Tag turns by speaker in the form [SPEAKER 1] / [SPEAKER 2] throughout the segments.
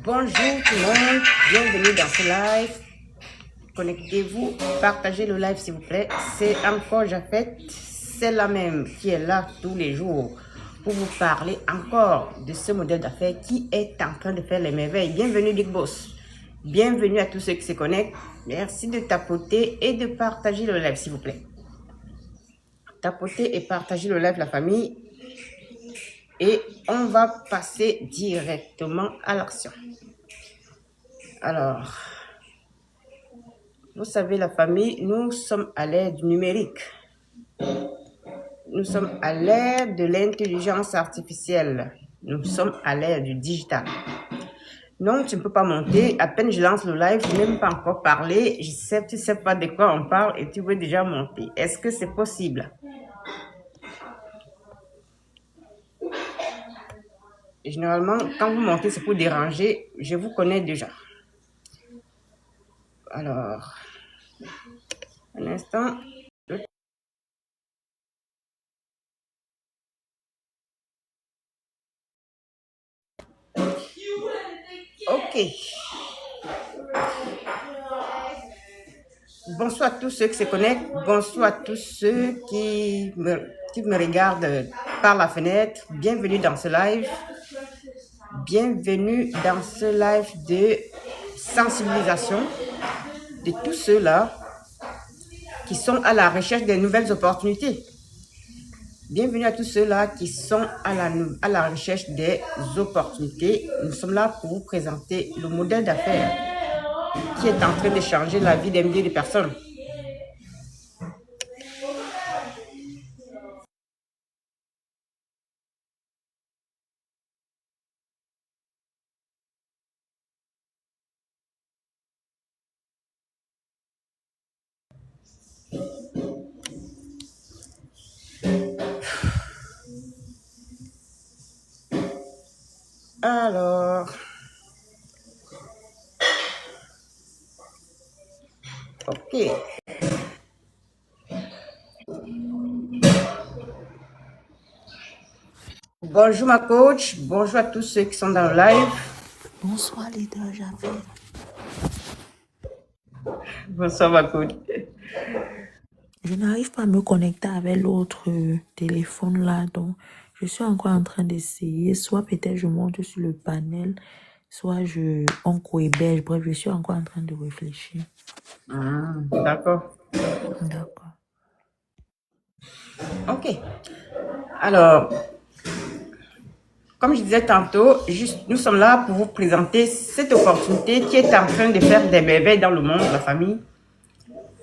[SPEAKER 1] Bonjour tout le monde, bienvenue dans ce live. Connectez-vous, partagez le live s'il vous plaît. C'est encore Jafet, c'est la même qui est là tous les jours pour vous parler encore de ce modèle d'affaires qui est en train de faire les merveilles. Bienvenue Big Boss, bienvenue à tous ceux qui se connectent. Merci de tapoter et de partager le live s'il vous plaît. Tapotez et partagez le live la famille. Et on va passer directement à l'action. Alors, vous savez la famille, nous sommes à l'ère du numérique. Nous sommes à l'ère de l'intelligence artificielle. Nous sommes à l'ère du digital. Non, tu ne peux pas monter. À peine je lance le live, je n'ai même pas encore parlé. Tu ne sais pas de quoi on parle et tu veux déjà monter. Est-ce que c'est possible? Généralement, quand vous montez, c'est pour déranger. Je vous connais déjà. Alors, un instant. Ok. Bonsoir à tous ceux qui se connectent. Bonsoir à tous ceux qui me regardent par la fenêtre. Bienvenue dans ce live. Bienvenue dans ce live de sensibilisation de tous ceux-là qui sont à la recherche des nouvelles opportunités. Bienvenue à tous ceux-là qui sont à la recherche des opportunités. Nous sommes là pour vous présenter le modèle d'affaires qui est en train de changer la vie des milliers de personnes. Alors, ok. Bonjour ma coach, bonjour à tous ceux qui sont dans le live.
[SPEAKER 2] Bonsoir leader Jafet.
[SPEAKER 1] Bonsoir ma coach.
[SPEAKER 2] Je n'arrive pas à me connecter avec l'autre téléphone là, donc je suis encore en train d'essayer. Soit peut-être je monte sur le panel, soit on co-héberge. Bref, je suis encore en train de réfléchir.
[SPEAKER 1] D'accord.
[SPEAKER 2] D'accord.
[SPEAKER 1] Ok. Alors, comme je disais tantôt, nous sommes là pour vous présenter cette opportunité qui est en train de faire des merveilles dans le monde, la famille.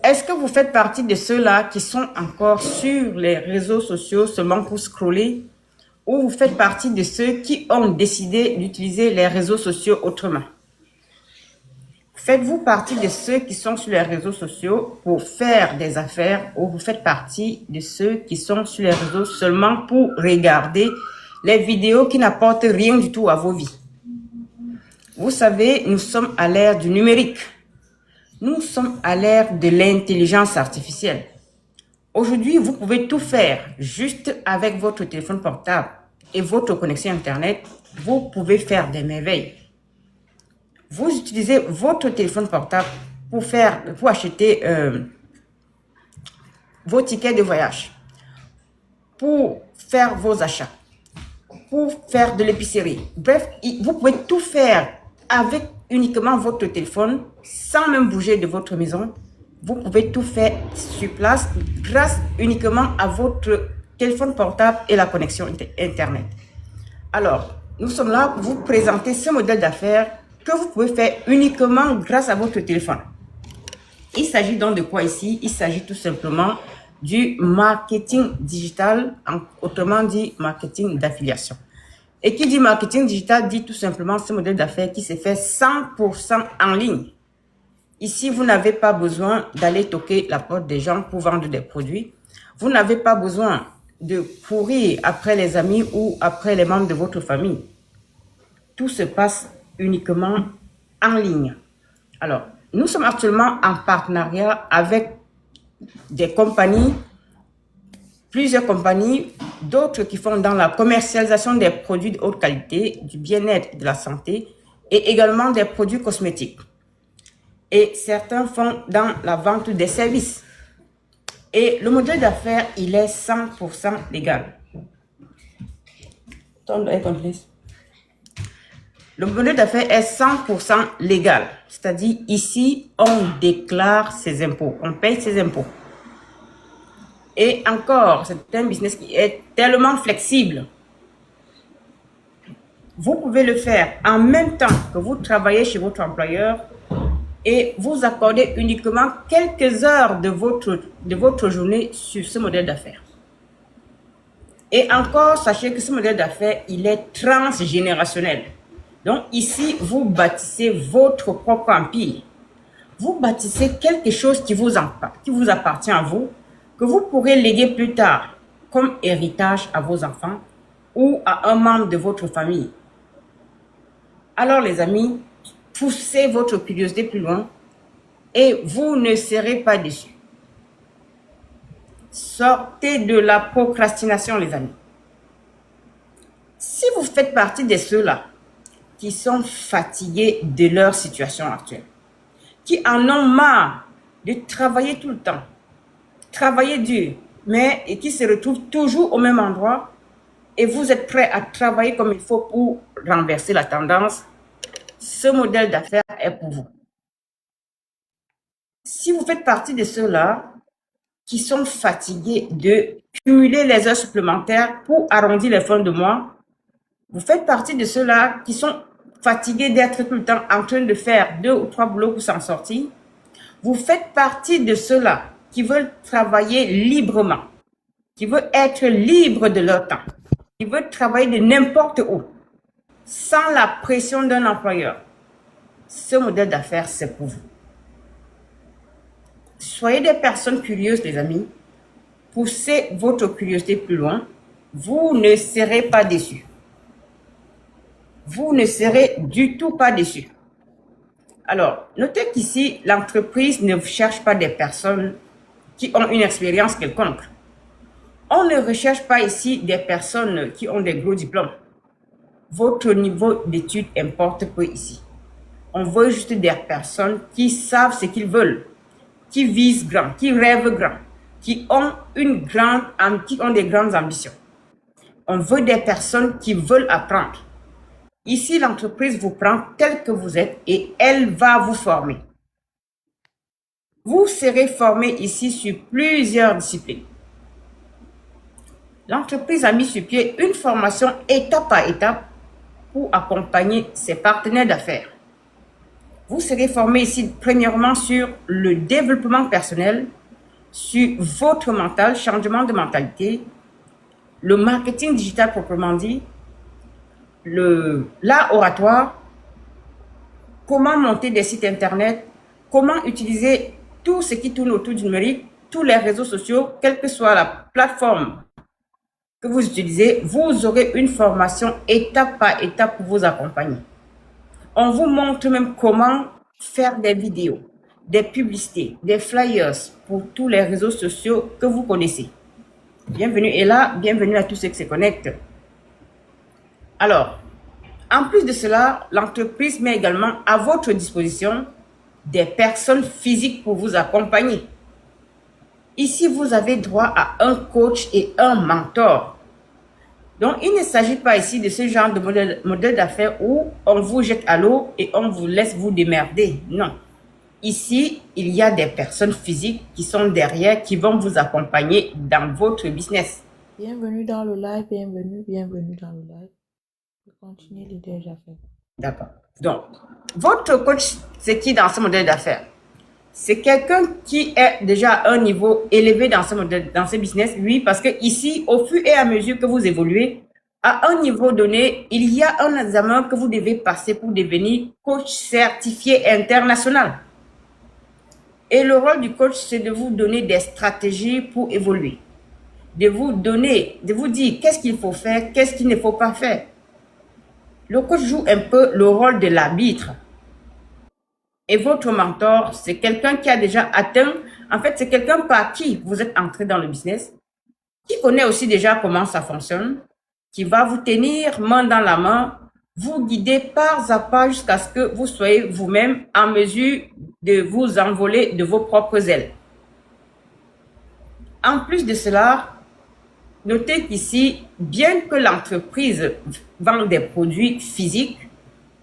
[SPEAKER 1] Est-ce que vous faites partie de ceux-là qui sont encore sur les réseaux sociaux seulement pour scroller, ou vous faites partie de ceux qui ont décidé d'utiliser les réseaux sociaux autrement? Faites-vous partie de ceux qui sont sur les réseaux sociaux pour faire des affaires, ou vous faites partie de ceux qui sont sur les réseaux seulement pour regarder les vidéos qui n'apportent rien du tout à vos vies? Vous savez, nous sommes à l'ère du numérique. Nous sommes à l'ère de l'intelligence artificielle. Aujourd'hui, vous pouvez tout faire juste avec votre téléphone portable et votre connexion Internet. Vous pouvez faire des merveilles. Vous utilisez votre téléphone portable pour acheter vos tickets de voyage, pour faire vos achats, pour faire de l'épicerie. Bref, vous pouvez tout faire avec uniquement votre téléphone, sans même bouger de votre maison. Vous pouvez tout faire sur place grâce uniquement à votre téléphone portable et la connexion Internet. Alors, nous sommes là pour vous présenter ce modèle d'affaires que vous pouvez faire uniquement grâce à votre téléphone. Il s'agit donc de quoi ici? Il s'agit tout simplement du marketing digital, autrement dit marketing d'affiliation. Et qui dit marketing digital dit tout simplement ce modèle d'affaires qui se fait 100% en ligne. Ici, vous n'avez pas besoin d'aller toquer la porte des gens pour vendre des produits. Vous n'avez pas besoin de courir après les amis ou après les membres de votre famille. Tout se passe uniquement en ligne. Alors, nous sommes actuellement en partenariat avec des compagnies, plusieurs compagnies, d'autres qui font dans la commercialisation des produits de haute qualité, du bien-être et de la santé, et également des produits cosmétiques. Et certains font dans la vente des services. Et le modèle d'affaires, il est 100% légal. Le modèle d'affaires est 100% légal. C'est-à-dire, ici, on déclare ses impôts. On paye ses impôts. Et encore, c'est un business qui est tellement flexible. Vous pouvez le faire en même temps que vous travaillez chez votre employeur et vous accordez uniquement quelques heures de votre journée sur ce modèle d'affaires. Et encore, sachez que ce modèle d'affaires, il est transgénérationnel. Donc ici, vous bâtissez votre propre empire. Vous bâtissez quelque chose qui vous appartient à vous, que vous pourrez léguer plus tard comme héritage à vos enfants ou à un membre de votre famille. Alors les amis, poussez votre curiosité plus loin et vous ne serez pas déçus. Sortez de la procrastination les amis. Si vous faites partie de ceux-là qui sont fatigués de leur situation actuelle, qui en ont marre de travailler tout le temps, travailler dur, mais et qui se retrouvent toujours au même endroit et vous êtes prêts à travailler comme il faut pour renverser la tendance, ce modèle d'affaires est pour vous. Si vous faites partie de ceux-là qui sont fatigués de cumuler les heures supplémentaires pour arrondir les fins de mois, vous faites partie de ceux-là qui sont fatigués d'être tout le temps en train de faire 2 ou 3 boulots pour s'en sortir, vous faites partie de ceux-là qui veulent travailler librement, qui veulent être libres de leur temps, qui veulent travailler de n'importe où, sans la pression d'un employeur. Ce modèle d'affaires, c'est pour vous. Soyez des personnes curieuses, les amis. Poussez votre curiosité plus loin. Vous ne serez pas déçus. Vous ne serez du tout pas déçus. Alors, notez qu'ici, l'entreprise ne cherche pas des personnes qui ont une expérience quelconque. On ne recherche pas ici des personnes qui ont des gros diplômes. Votre niveau d'études importe peu ici. On veut juste des personnes qui savent ce qu'ils veulent, qui visent grand, qui rêvent grand, qui ont des grandes ambitions. On veut des personnes qui veulent apprendre. Ici, l'entreprise vous prend tel que vous êtes et elle va vous former. Vous serez formé ici sur plusieurs disciplines. L'entreprise a mis sur pied une formation étape par étape pour accompagner ses partenaires d'affaires. Vous serez formé ici premièrement sur le développement personnel, sur votre mental, changement de mentalité, le marketing digital proprement dit, l'art oratoire, comment monter des sites internet, comment utiliser tout ce qui tourne autour du numérique, tous les réseaux sociaux, quelle que soit la plateforme que vous utilisez, vous aurez une formation étape par étape pour vous accompagner. On vous montre même comment faire des vidéos, des publicités, des flyers pour tous les réseaux sociaux que vous connaissez. Bienvenue Ella, bienvenue à tous ceux qui se connectent. Alors, en plus de cela, l'entreprise met également à votre disposition des personnes physiques pour vous accompagner. Ici, vous avez droit à un coach et un mentor. Donc, il ne s'agit pas ici de ce genre de modèle d'affaires où on vous jette à l'eau et on vous laisse vous démerder. Non. Ici, il y a des personnes physiques qui sont derrière, qui vont vous accompagner dans votre business.
[SPEAKER 2] Bienvenue dans le live, bienvenue dans le live. Continuez l'idée déjà fait.
[SPEAKER 1] D'accord. Donc, votre coach, c'est qui dans ce modèle d'affaires? C'est quelqu'un qui est déjà à un niveau élevé dans ce business, oui, parce que ici, au fur et à mesure que vous évoluez, à un niveau donné, il y a un examen que vous devez passer pour devenir coach certifié international. Et le rôle du coach, c'est de vous donner des stratégies pour évoluer, de vous dire qu'est-ce qu'il faut faire, qu'est-ce qu'il ne faut pas faire. Le coach joue un peu le rôle de l'arbitre. Et votre mentor, c'est quelqu'un qui a déjà atteint, en fait, c'est quelqu'un par qui vous êtes entré dans le business, qui connaît aussi déjà comment ça fonctionne, qui va vous tenir main dans la main, vous guider pas à pas jusqu'à ce que vous soyez vous-même en mesure de vous envoler de vos propres ailes. En plus de cela, notez qu'ici, bien que l'entreprise vende des produits physiques,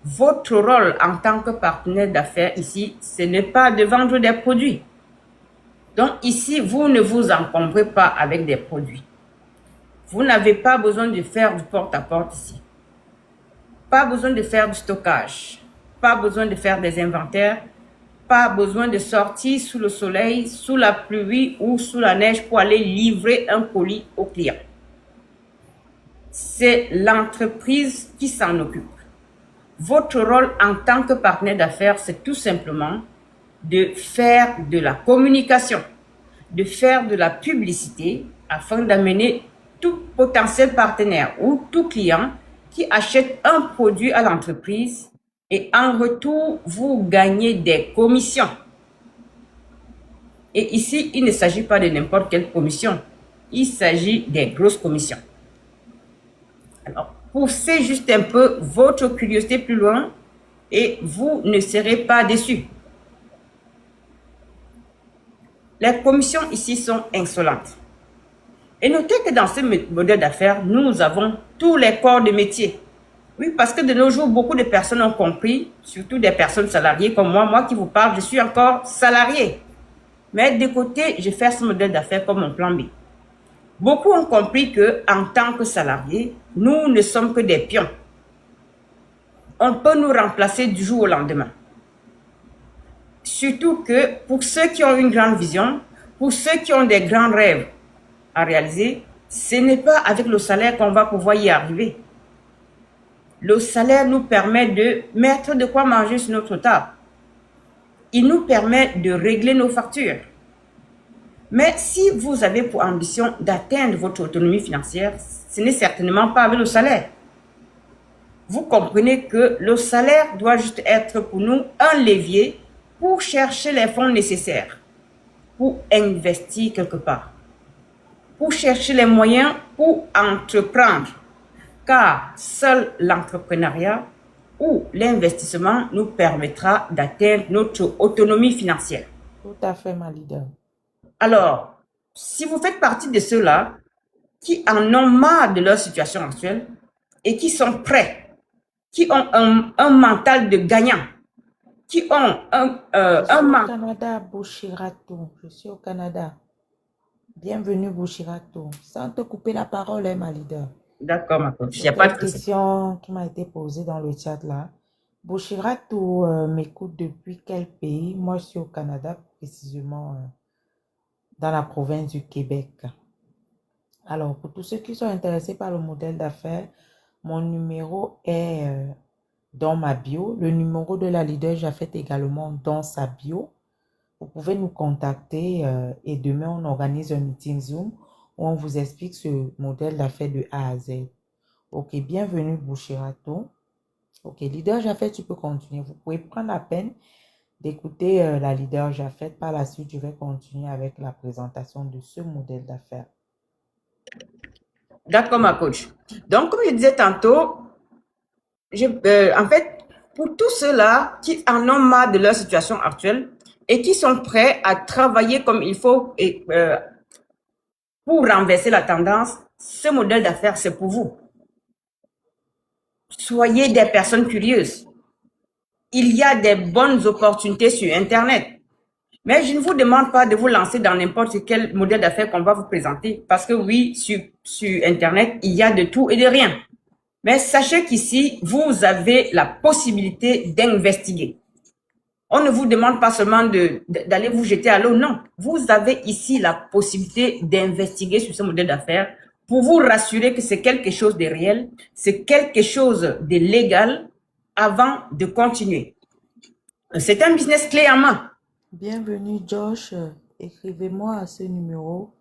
[SPEAKER 1] votre rôle en tant que partenaire d'affaires ici, ce n'est pas de vendre des produits. Donc ici, vous ne vous encombrez pas avec des produits. Vous n'avez pas besoin de faire du porte-à-porte ici. Pas besoin de faire du stockage. Pas besoin de faire des inventaires. Pas besoin de sortir sous le soleil, sous la pluie ou sous la neige pour aller livrer un colis au client. C'est l'entreprise qui s'en occupe. Votre rôle en tant que partenaire d'affaires, c'est tout simplement de faire de la communication, de faire de la publicité afin d'amener tout potentiel partenaire ou tout client qui achète un produit à l'entreprise et en retour, vous gagnez des commissions. Et ici, il ne s'agit pas de n'importe quelle commission. Il s'agit des grosses commissions. Alors, poussez juste un peu votre curiosité plus loin et vous ne serez pas déçus. Les commissions ici sont insolentes. Et notez que dans ce modèle d'affaires, nous avons tous les corps de métier. Oui, parce que de nos jours, beaucoup de personnes ont compris, surtout des personnes salariées comme moi qui vous parle, je suis encore salarié. Mais de côté, je fais ce modèle d'affaires comme mon plan B. Beaucoup ont compris que, en tant que salariés, nous ne sommes que des pions. On peut nous remplacer du jour au lendemain. Surtout que pour ceux qui ont une grande vision, pour ceux qui ont des grands rêves à réaliser, ce n'est pas avec le salaire qu'on va pouvoir y arriver. Le salaire nous permet de mettre de quoi manger sur notre table. Il nous permet de régler nos factures. Mais si vous avez pour ambition d'atteindre votre autonomie financière, ce n'est certainement pas avec le salaire. Vous comprenez que le salaire doit juste être pour nous un levier pour chercher les fonds nécessaires, pour investir quelque part, pour chercher les moyens pour entreprendre. Car seul l'entrepreneuriat ou l'investissement nous permettra d'atteindre notre autonomie financière.
[SPEAKER 2] Tout à fait, ma leader.
[SPEAKER 1] Alors, si vous faites partie de ceux-là qui en ont marre de leur situation actuelle et qui sont prêts, qui ont un mental de gagnant, qui ont un mental...
[SPEAKER 2] Canada, Bouchirato. Je suis au Canada. Bienvenue, Bouchirato. Sans te couper la parole, ma leader.
[SPEAKER 1] D'accord, ma coach, il n'y a pas de
[SPEAKER 2] question qui m'a été posée dans le chat là. Bouchirato m'écoute depuis quel pays? Moi, je suis au Canada, précisément dans la province du Québec. Alors, pour tous ceux qui sont intéressés par le modèle d'affaires, mon numéro est dans ma bio. Le numéro de la leader Japheth également dans sa bio. Vous pouvez nous contacter et demain, on organise un meeting Zoom où on vous explique ce modèle d'affaires de A à Z. Ok, bienvenue Bouchirato. Ok, leader Japheth, tu peux continuer. Vous pouvez prendre la peine d'écouter la leader Japheth. Par la suite, je vais continuer avec la présentation de ce modèle d'affaires.
[SPEAKER 1] D'accord, ma coach. Donc, comme je disais tantôt, en fait, pour tous ceux-là qui en ont marre de leur situation actuelle et qui sont prêts à travailler comme il faut et, pour renverser la tendance, ce modèle d'affaires, c'est pour vous. Soyez des personnes curieuses. Il y a des bonnes opportunités sur Internet. Mais je ne vous demande pas de vous lancer dans n'importe quel modèle d'affaires qu'on va vous présenter. Parce que oui, sur Internet, il y a de tout et de rien. Mais sachez qu'ici, vous avez la possibilité d'investiguer. On ne vous demande pas seulement d'aller vous jeter à l'eau, non. Vous avez ici la possibilité d'investiguer sur ce modèle d'affaires pour vous rassurer que c'est quelque chose de réel, c'est quelque chose de légal avant de continuer. C'est un business clé en main.
[SPEAKER 2] Bienvenue Josh, écrivez-moi à ce numéro.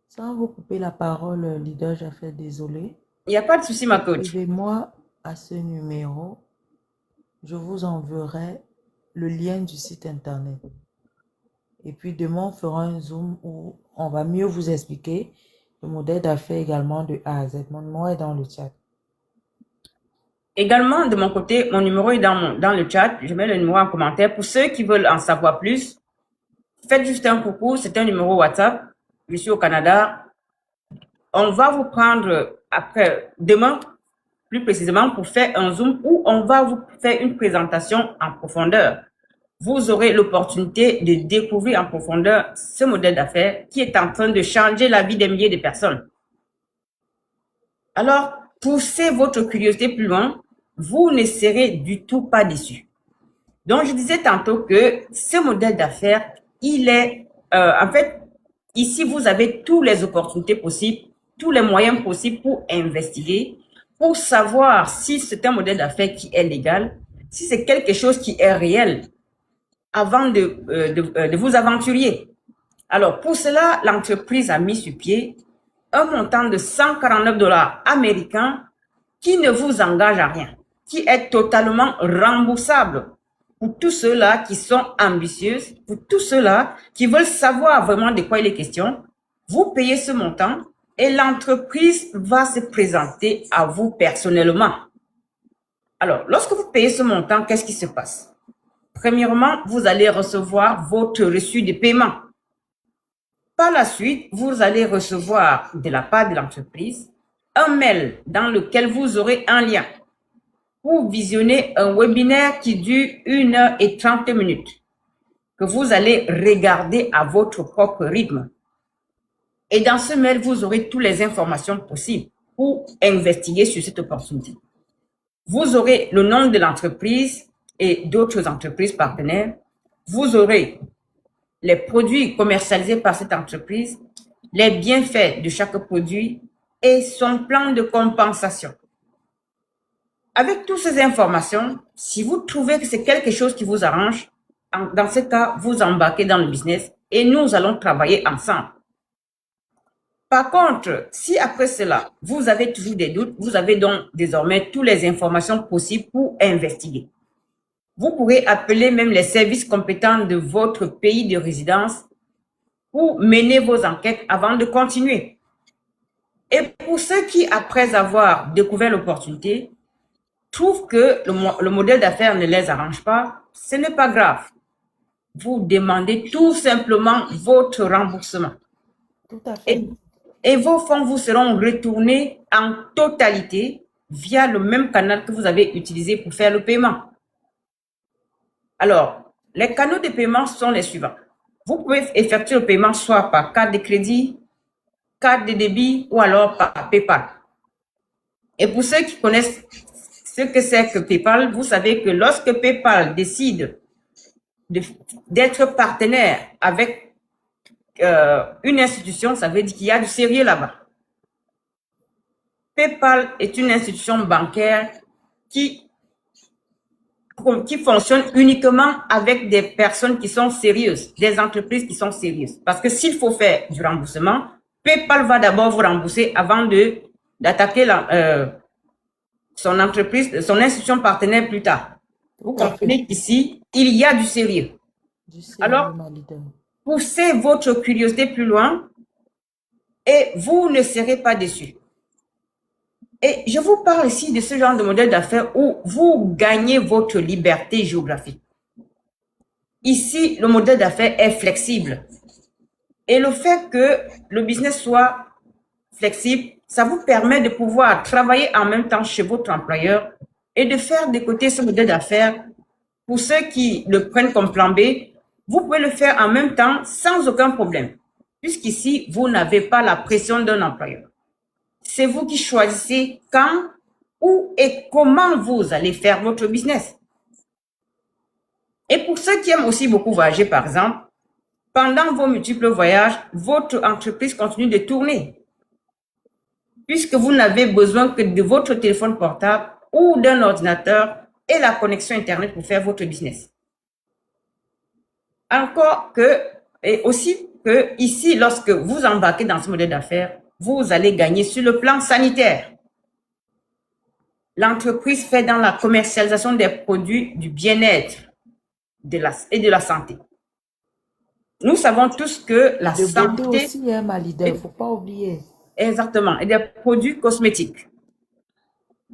[SPEAKER 2] Sans vous couper la parole, leader Japheth, désolé.
[SPEAKER 1] Il n'y a pas de souci, ma coach.
[SPEAKER 2] Écrivez-moi à ce numéro. Je vous enverrai le lien du site internet. Et puis demain, on fera un Zoom où on va mieux vous expliquer le modèle d'affaires également de A à Z. Mon numéro est dans le chat.
[SPEAKER 1] Également, de mon côté, mon numéro est dans le chat. Je mets le numéro en commentaire. Pour ceux qui veulent en savoir plus, faites juste un coucou. C'est un numéro WhatsApp. Je suis au Canada. On va vous prendre demain, plus précisément, pour faire un Zoom où on va vous faire une présentation en profondeur. Vous aurez l'opportunité de découvrir en profondeur ce modèle d'affaires qui est en train de changer la vie des milliers de personnes. Alors, poussez votre curiosité plus loin, vous ne serez du tout pas déçus. Donc, je disais tantôt que ce modèle d'affaires, il est, en fait, ici, vous avez toutes les opportunités possibles, tous les moyens possibles pour investiguer, pour savoir si c'est un modèle d'affaires qui est légal, si c'est quelque chose qui est réel, avant de vous aventurier. Alors, pour cela, l'entreprise a mis sur pied un montant de 149 $ américains qui ne vous engage à rien, qui est totalement remboursable pour tous ceux-là qui sont ambitieux, pour tous ceux-là qui veulent savoir vraiment de quoi il est question. Vous payez ce montant et l'entreprise va se présenter à vous personnellement. Alors, lorsque vous payez ce montant, qu'est-ce qui se passe? Premièrement, vous allez recevoir votre reçu de paiement. Par la suite, vous allez recevoir de la part de l'entreprise un mail dans lequel vous aurez un lien pour visionner un webinaire qui dure 1h30 que vous allez regarder à votre propre rythme. Et dans ce mail, vous aurez toutes les informations possibles pour investiguer sur cette opportunité. Vous aurez le nom de l'entreprise et d'autres entreprises partenaires. Vous aurez les produits commercialisés par cette entreprise, les bienfaits de chaque produit et son plan de compensation. Avec toutes ces informations, si vous trouvez que c'est quelque chose qui vous arrange, dans ce cas, vous embarquez dans le business et nous allons travailler ensemble. Par contre, si après cela, vous avez toujours des doutes, vous avez donc désormais toutes les informations possibles pour investiguer. Vous pourrez appeler même les services compétents de votre pays de résidence pour mener vos enquêtes avant de continuer. Et pour ceux qui, après avoir découvert l'opportunité, trouvent que le modèle d'affaires ne les arrange pas, ce n'est pas grave. Vous demandez tout simplement votre remboursement.
[SPEAKER 2] Tout à fait.
[SPEAKER 1] Et vos fonds vous seront retournés en totalité via le même canal que vous avez utilisé pour faire le paiement. Alors, les canaux de paiement sont les suivants. Vous pouvez effectuer le paiement soit par carte de crédit, carte de débit ou alors par PayPal. Et pour ceux qui connaissent ce que c'est que PayPal, vous savez que lorsque PayPal décide d'être partenaire avec une institution, ça veut dire qu'il y a du sérieux là-bas. PayPal est une institution bancaire qui fonctionne uniquement avec des personnes qui sont sérieuses, des entreprises qui sont sérieuses. Parce que s'il faut faire du remboursement, PayPal va d'abord vous rembourser avant d'attaquer son entreprise, son institution partenaire plus tard. Vous comprenez qu'ici, il y a du sérieux. Alors, poussez votre curiosité plus loin et vous ne serez pas déçus. Et je vous parle ici de ce genre de modèle d'affaires où vous gagnez votre liberté géographique. Ici, le modèle d'affaires est flexible. Et le fait que le business soit flexible, ça vous permet de pouvoir travailler en même temps chez votre employeur et de faire de côté ce modèle d'affaires. Pour ceux qui le prennent comme plan B, vous pouvez le faire en même temps sans aucun problème, puisqu'ici, vous n'avez pas la pression d'un employeur. C'est vous qui choisissez quand, où et comment vous allez faire votre business. Et pour ceux qui aiment aussi beaucoup voyager, par exemple, pendant vos multiples voyages, votre entreprise continue de tourner, puisque vous n'avez besoin que de votre téléphone portable ou d'un ordinateur et la connexion Internet pour faire votre business. Encore que, et aussi que ici, lorsque vous embarquez dans ce modèle d'affaires, vous allez gagner sur le plan sanitaire. L'entreprise fait dans la commercialisation des produits du bien-être et de la santé. Nous savons tous que la santé
[SPEAKER 2] aussi, ma leader, il ne faut pas oublier.
[SPEAKER 1] Exactement, et des produits cosmétiques.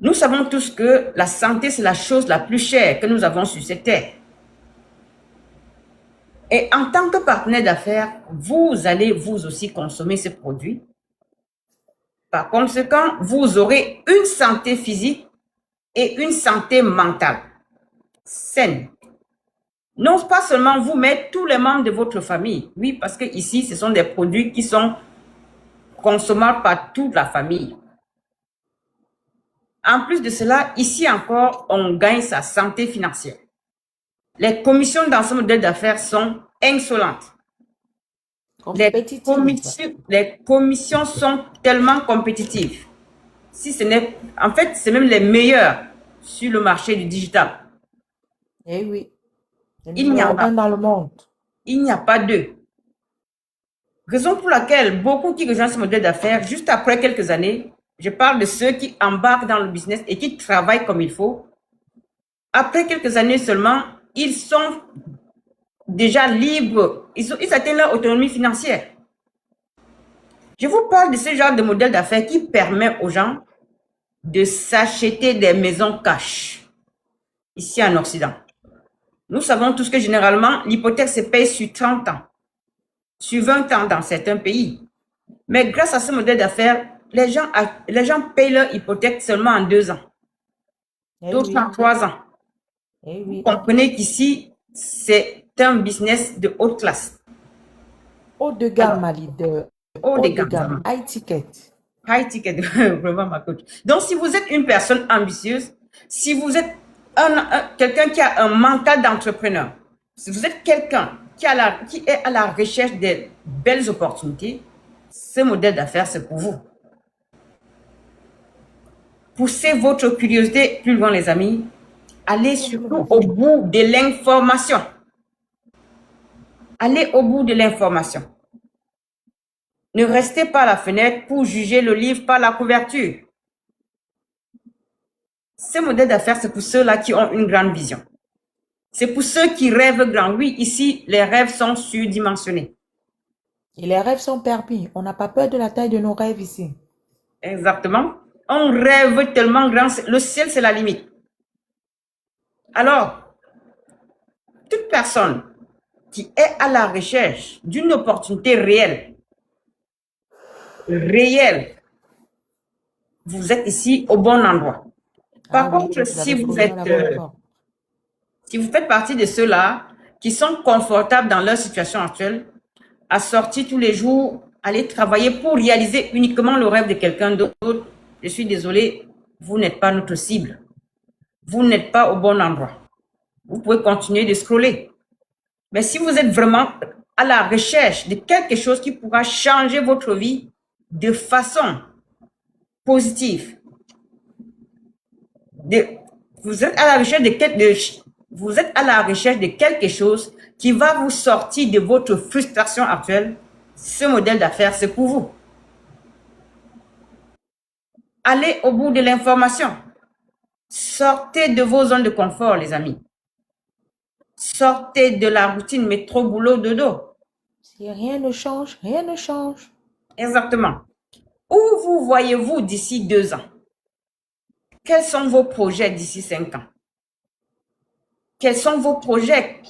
[SPEAKER 1] Nous savons tous que la santé, c'est la chose la plus chère que nous avons sur cette terre. Et en tant que partenaire d'affaires, vous allez vous aussi consommer ces produits. Par conséquent, vous aurez une santé physique et une santé mentale saine. Non pas seulement vous, mais tous les membres de votre famille. Oui, parce que ici, ce sont des produits qui sont consommables par toute la famille. En plus de cela, ici encore, on gagne sa santé financière. Les commissions dans ce modèle d'affaires sont insolentes. Les commissions sont tellement compétitives. Si ce n'est, en fait, c'est même les meilleurs sur le marché du digital.
[SPEAKER 2] Eh oui.
[SPEAKER 1] Il n'y a pas
[SPEAKER 2] dans le monde.
[SPEAKER 1] Il n'y a pas d'eux. Raison pour laquelle beaucoup qui rejoignent ce modèle d'affaires, juste après quelques années, je parle de ceux qui embarquent dans le business et qui travaillent comme il faut. Après quelques années seulement, ils sont déjà libres. Ils atteignent leur autonomie financière. Je vous parle de ce genre de modèle d'affaires qui permet aux gens de s'acheter des maisons cash ici en Occident. Nous savons tous que généralement, l'hypothèque se paye sur 30 ans, sur 20 ans dans certains pays. Mais grâce à ce modèle d'affaires, les gens payent leur hypothèque seulement en 2 ans, d'autres en 3 ans. Vous comprenez qu'ici, c'est un business de haute classe.
[SPEAKER 2] Haut de gamme, ma leader.
[SPEAKER 1] Haut de gamme.
[SPEAKER 2] High ticket.
[SPEAKER 1] High ticket, vraiment ma coach. Donc, si vous êtes une personne ambitieuse, si vous êtes quelqu'un qui a un mental d'entrepreneur, si vous êtes quelqu'un qui est à la recherche de belles opportunités, ce modèle d'affaires, c'est pour vous. Poussez votre curiosité plus loin, les amis. Allez surtout au bout de l'information. Allez au bout de l'information. Ne restez pas à la fenêtre pour juger le livre par la couverture. Ce modèle d'affaires, c'est pour ceux-là qui ont une grande vision. C'est pour ceux qui rêvent grand. Oui, ici, les rêves sont surdimensionnés.
[SPEAKER 2] Et les rêves sont permis. On n'a pas peur de la taille de nos rêves ici.
[SPEAKER 1] Exactement. On rêve tellement grand. Le ciel, c'est la limite. Alors, toute personne qui est à la recherche d'une opportunité réelle, vous êtes ici au bon endroit. Par contre, si vous faites partie de ceux-là qui sont confortables dans leur situation actuelle, à sortir tous les jours, aller travailler pour réaliser uniquement le rêve de quelqu'un d'autre, je suis désolée, vous n'êtes pas notre cible. Vous n'êtes pas au bon endroit. Vous pouvez continuer de scroller. Mais si vous êtes vraiment à la recherche de quelque chose qui pourra changer votre vie de façon positive, vous êtes à la recherche de quelque chose qui va vous sortir de votre frustration actuelle, ce modèle d'affaires, c'est pour vous. Allez au bout de l'information. Sortez de vos zones de confort, les amis. Sortez de la routine métro, boulot, dodo.
[SPEAKER 2] Si rien ne change, rien ne change.
[SPEAKER 1] Exactement. Où vous voyez-vous d'ici 2 ans? Quels sont vos projets d'ici 5 ans? Quels sont vos projets?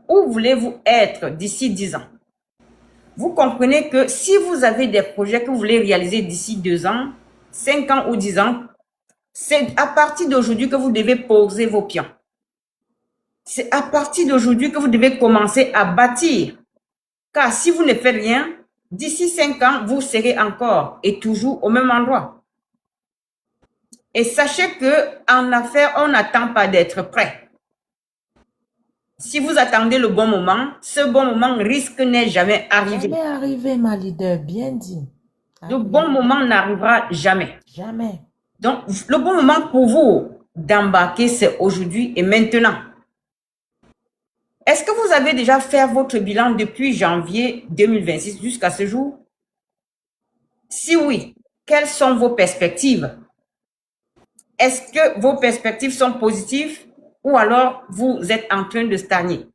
[SPEAKER 1] Où voulez-vous être d'ici 10 ans? Vous comprenez que si vous avez des projets que vous voulez réaliser d'ici 2 ans, 5 ans ou 10 ans, c'est à partir d'aujourd'hui que vous devez poser vos pions. C'est à partir d'aujourd'hui que vous devez commencer à bâtir. Car si vous ne faites rien, d'ici 5 ans, vous serez encore et toujours au même endroit. Et sachez qu'en affaires, on n'attend pas d'être prêt. Si vous attendez le bon moment, ce bon moment risque n'est jamais arrivé.
[SPEAKER 2] Jamais arrivé, ma leader, bien dit.
[SPEAKER 1] Le bon moment n'arrivera jamais.
[SPEAKER 2] Jamais.
[SPEAKER 1] Donc, le bon moment pour vous d'embarquer, c'est aujourd'hui et maintenant. Est-ce que vous avez déjà fait votre bilan depuis janvier 2026 jusqu'à ce jour? Si oui, quelles sont vos perspectives? Est-ce que vos perspectives sont positives ou alors vous êtes en train de stagner?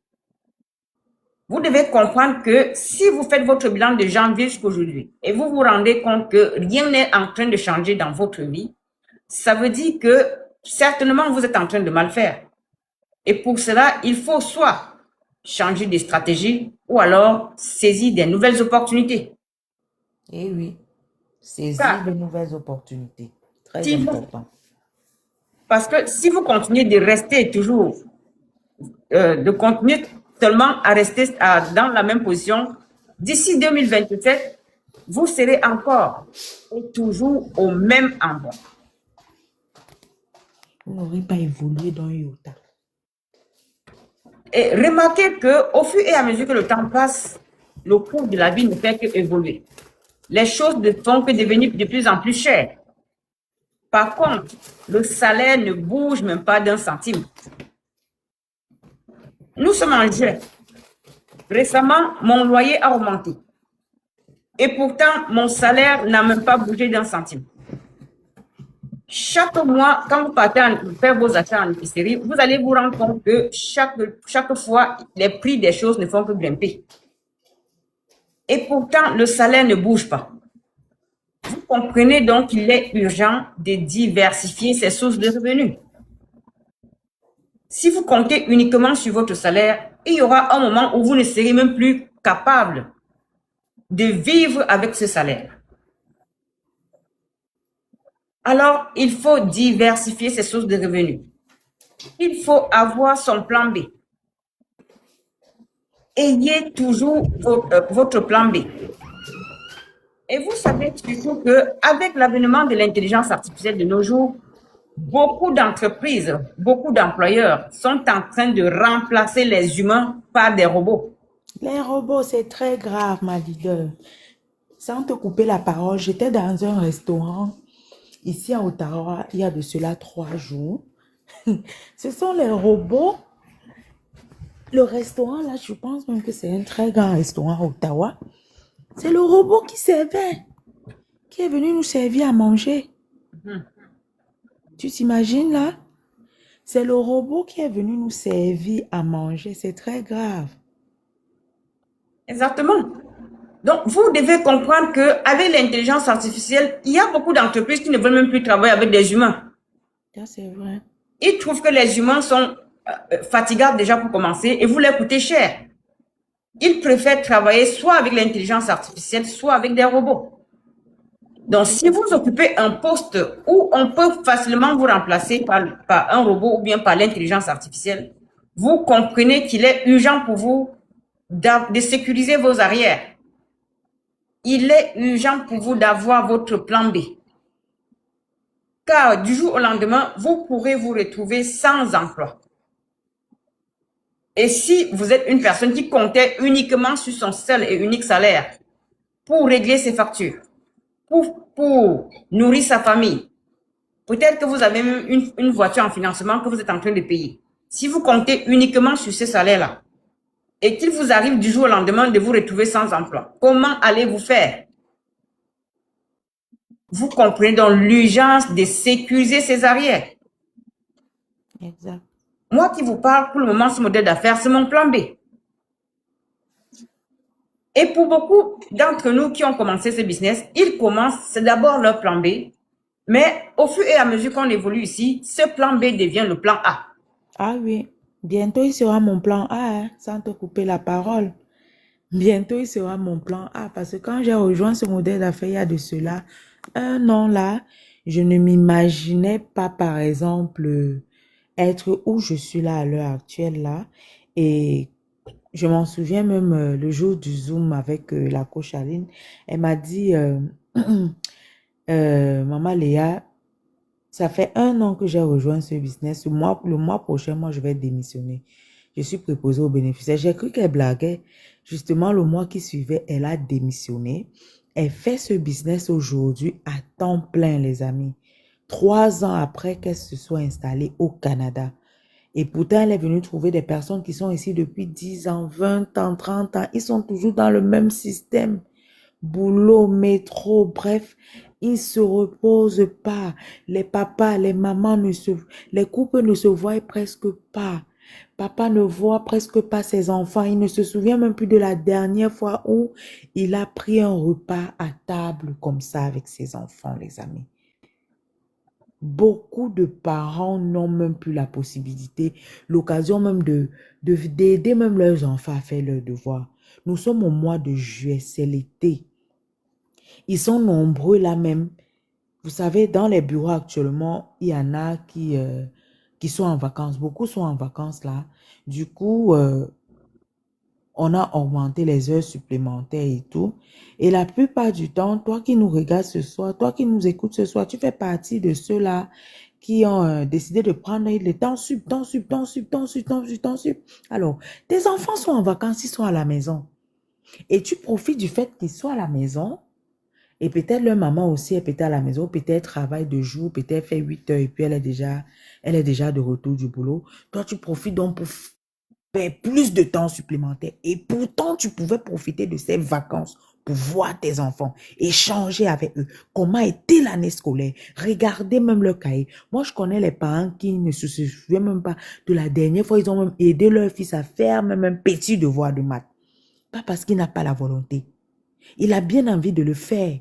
[SPEAKER 1] Vous devez comprendre que si vous faites votre bilan de janvier jusqu'à aujourd'hui et vous vous rendez compte que rien n'est en train de changer dans votre vie, ça veut dire que certainement vous êtes en train de mal faire. Et pour cela, il faut soit changer de stratégie ou alors saisir des nouvelles opportunités.
[SPEAKER 2] Et oui, saisir
[SPEAKER 1] Car
[SPEAKER 2] de nouvelles opportunités. Très
[SPEAKER 1] si vous,
[SPEAKER 2] important.
[SPEAKER 1] parce que si vous continuez de rester toujours, de continuer seulement à rester dans la même position, d'ici 2027, vous serez encore et toujours au même endroit.
[SPEAKER 2] Vous n'aurez pas évolué dans iota.
[SPEAKER 1] Et remarquez qu'au fur et à mesure que le temps passe, le cours de la vie ne fait qu'évoluer. Les choses ne font que devenir de plus en plus chères. Par contre, le salaire ne bouge même pas d'un centime. Nous sommes en juin. Récemment, mon loyer a augmenté. Et pourtant, mon salaire n'a même pas bougé d'un centime. Chaque mois, quand vous partez faire vos achats en épicerie, vous allez vous rendre compte que chaque fois, les prix des choses ne font que grimper. Et pourtant, le salaire ne bouge pas. Vous comprenez donc qu'il est urgent de diversifier ses sources de revenus. Si vous comptez uniquement sur votre salaire, il y aura un moment où vous ne serez même plus capable de vivre avec ce salaire. Alors, il faut diversifier ses sources de revenus. Il faut avoir son plan B. Ayez toujours votre plan B. Et vous savez surtout qu'avec l'avènement de l'intelligence artificielle de nos jours, beaucoup d'entreprises, beaucoup d'employeurs sont en train de remplacer les humains par des robots.
[SPEAKER 2] Les robots, c'est très grave, ma leader. Sans te couper la parole, j'étais dans un restaurant ici à Ottawa il y a de cela 3 jours. Ce sont les robots. Le restaurant, là, je pense même que c'est un très grand restaurant à Ottawa. C'est le robot qui servait, qui est venu nous servir à manger. Tu t'imagines là? C'est le robot qui est venu nous servir à manger. C'est très grave.
[SPEAKER 1] Exactement. Donc, vous devez comprendre qu'avec l'intelligence artificielle, il y a beaucoup d'entreprises qui ne veulent même plus travailler avec des humains.
[SPEAKER 2] Ça, c'est vrai.
[SPEAKER 1] Ils trouvent que les humains sont fatigables déjà pour commencer et vous leur coûtez cher. Ils préfèrent travailler soit avec l'intelligence artificielle, soit avec des robots. Donc, si vous occupez un poste où on peut facilement vous remplacer par un robot ou bien par l'intelligence artificielle, vous comprenez qu'il est urgent pour vous de sécuriser vos arrières. Il est urgent pour vous d'avoir votre plan B. Car du jour au lendemain, vous pourrez vous retrouver sans emploi. Et si vous êtes une personne qui comptait uniquement sur son seul et unique salaire pour régler ses factures, pour nourrir sa famille, peut-être que vous avez même une voiture en financement que vous êtes en train de payer. Si vous comptez uniquement sur ce salaire-là et qu'il vous arrive du jour au lendemain de vous retrouver sans emploi, comment allez-vous faire? Vous comprenez donc l'urgence de sécuriser ses arrières.
[SPEAKER 2] Exact.
[SPEAKER 1] Moi qui vous parle, pour le moment, ce modèle d'affaires, c'est mon plan B. Et pour beaucoup d'entre nous qui ont commencé ce business, ils commencent, c'est d'abord leur plan B, mais au fur et à mesure qu'on évolue ici, ce plan B devient le plan A.
[SPEAKER 2] Ah oui, bientôt il sera mon plan A, hein, sans te couper la parole. Bientôt il sera mon plan A, parce que quand j'ai rejoint ce modèle d'affaires il y a de cela 1 an là, je ne m'imaginais pas, par exemple, être où je suis là à l'heure actuelle là. Et je m'en souviens même le jour du Zoom avec la coach Aline, elle m'a dit, Maman Léa, ça fait 1 an que j'ai rejoint ce business. Le mois prochain, moi, je vais démissionner. Je suis préposée aux bénéficiaires. J'ai cru qu'elle blaguait. Justement, le mois qui suivait, elle a démissionné. Elle fait ce business aujourd'hui à temps plein, les amis. 3 ans après qu'elle se soit installée au Canada. Et pourtant, elle est venue trouver des personnes qui sont ici depuis 10 ans, 20 ans, 30 ans. Ils sont toujours dans le même système. Boulot, métro, bref, ils se reposent pas. Les papas, les mamans les couples ne se voient presque pas. Papa ne voit presque pas ses enfants. Il ne se souvient même plus de la dernière fois où il a pris un repas à table comme ça avec ses enfants, les amis. Beaucoup de parents n'ont même plus la possibilité, l'occasion même d'aider même leurs enfants à faire leurs devoirs. Nous sommes au mois de juillet, c'est l'été. Ils sont nombreux là même. Vous savez, dans les bureaux actuellement, il y en a qui sont en vacances. Beaucoup sont en vacances là. Du coup, on a augmenté les heures supplémentaires et tout. Et la plupart du temps, toi qui nous regardes ce soir, toi qui nous écoutes ce soir, tu fais partie de ceux-là qui ont décidé de prendre le temps sup, temps sup, temps sup, temps sup, temps sup, temps sup. Alors, tes enfants sont en vacances, ils sont à la maison. Et tu profites du fait qu'ils soient à la maison. Et peut-être leur maman aussi est peut-être à la maison, peut-être travaille de jour, peut-être fait 8 heures et puis elle est déjà de retour du boulot. Toi, tu profites donc pour faire plus de temps supplémentaire. Et pourtant, tu pouvais profiter de ces vacances pour voir tes enfants, échanger avec eux. Comment était l'année scolaire? Regarder même leur cahier. Moi, je connais les parents qui ne se souviennent même pas de la dernière fois. Ils ont même aidé leur fils à faire même un petit devoir de maths. Pas parce qu'il n'a pas la volonté. Il a bien envie de le faire.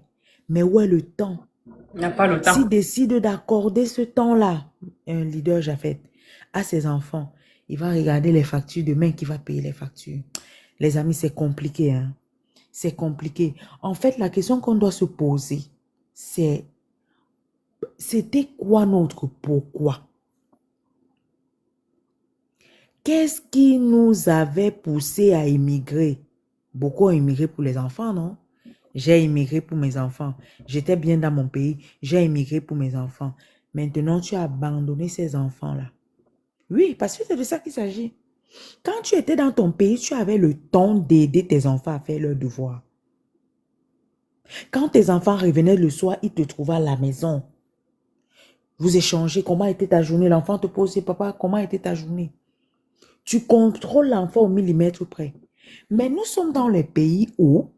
[SPEAKER 2] Mais où est le temps?
[SPEAKER 1] Il n'a pas le
[SPEAKER 2] S'il
[SPEAKER 1] temps.
[SPEAKER 2] décide d'accorder ce temps-là, un leader Japheth, à ses enfants, il va regarder les factures demain qui va payer les factures. Les amis, c'est compliqué, hein? C'est compliqué. En fait, la question qu'on doit se poser, c'était quoi notre pourquoi? Qu'est-ce qui nous avait poussé à immigrer? Beaucoup ont immigré pour les enfants, non? J'ai immigré pour mes enfants. J'étais bien dans mon pays. J'ai immigré pour mes enfants. Maintenant, tu as abandonné ces enfants-là. Oui, parce que c'est de ça qu'il s'agit. Quand tu étais dans ton pays, tu avais le temps d'aider tes enfants à faire leurs devoirs. Quand tes enfants revenaient le soir, ils te trouvaient à la maison. Vous échangez, comment était ta journée? L'enfant te pose, papa, comment était ta journée? Tu contrôles l'enfant au millimètre près. Mais nous sommes dans les pays où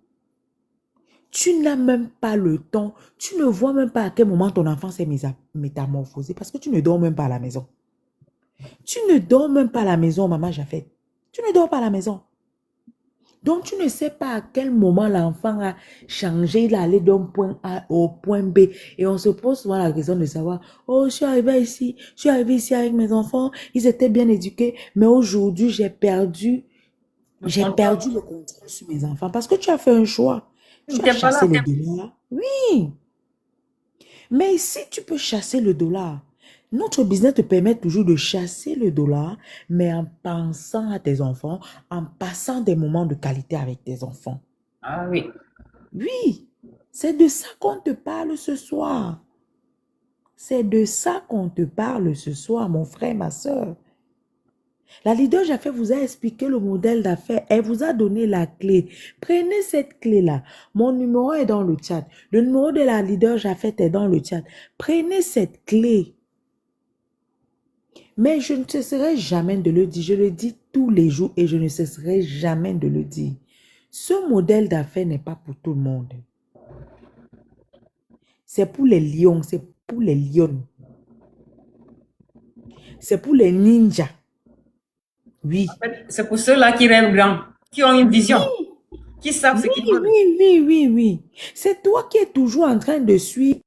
[SPEAKER 2] tu n'as même pas le temps. Tu ne vois même pas à quel moment ton enfant s'est métamorphosé parce que tu ne dors même pas à la maison. Tu ne dors même pas à la maison, maman Japheth. Tu ne dors pas à la maison. Donc, tu ne sais pas à quel moment l'enfant a changé, il est allé d'un point A au point B. Et on se pose souvent la question de savoir, oh, je suis arrivé ici avec mes enfants, ils étaient bien éduqués, mais aujourd'hui, j'ai perdu
[SPEAKER 1] Le contrôle.
[SPEAKER 2] le contrôle sur mes enfants parce que tu as fait un choix.
[SPEAKER 1] Il
[SPEAKER 2] Tu as
[SPEAKER 1] n'était pas
[SPEAKER 2] chassé
[SPEAKER 1] là.
[SPEAKER 2] le dollar. Oui. Mais si tu peux chasser le dollar, notre business te permet toujours de chasser le dollar, mais en pensant à tes enfants, en passant des moments de qualité avec tes enfants.
[SPEAKER 1] Ah oui.
[SPEAKER 2] Oui, c'est de ça qu'on te parle ce soir. C'est de ça qu'on te parle ce soir, mon frère, ma soeur. La leader Japheth vous a expliqué le modèle d'affaires. Elle vous a donné la clé. Prenez cette clé-là. Mon numéro est dans le chat. Le numéro de la leader Japheth est dans le chat. Prenez cette clé. Mais je ne cesserai jamais de le dire. Je le dis tous les jours et je ne cesserai jamais de le dire. Ce modèle d'affaires n'est pas pour tout le monde. C'est pour les lions, c'est pour les lionnes. C'est pour les ninjas. Oui.
[SPEAKER 1] En fait, c'est pour ceux-là qui rêvent grand, qui ont une vision,
[SPEAKER 2] Oui,
[SPEAKER 1] qui savent ce
[SPEAKER 2] oui,
[SPEAKER 1] qu'ils veulent.
[SPEAKER 2] oui, oui, oui, oui. C'est toi qui es toujours en train de suivre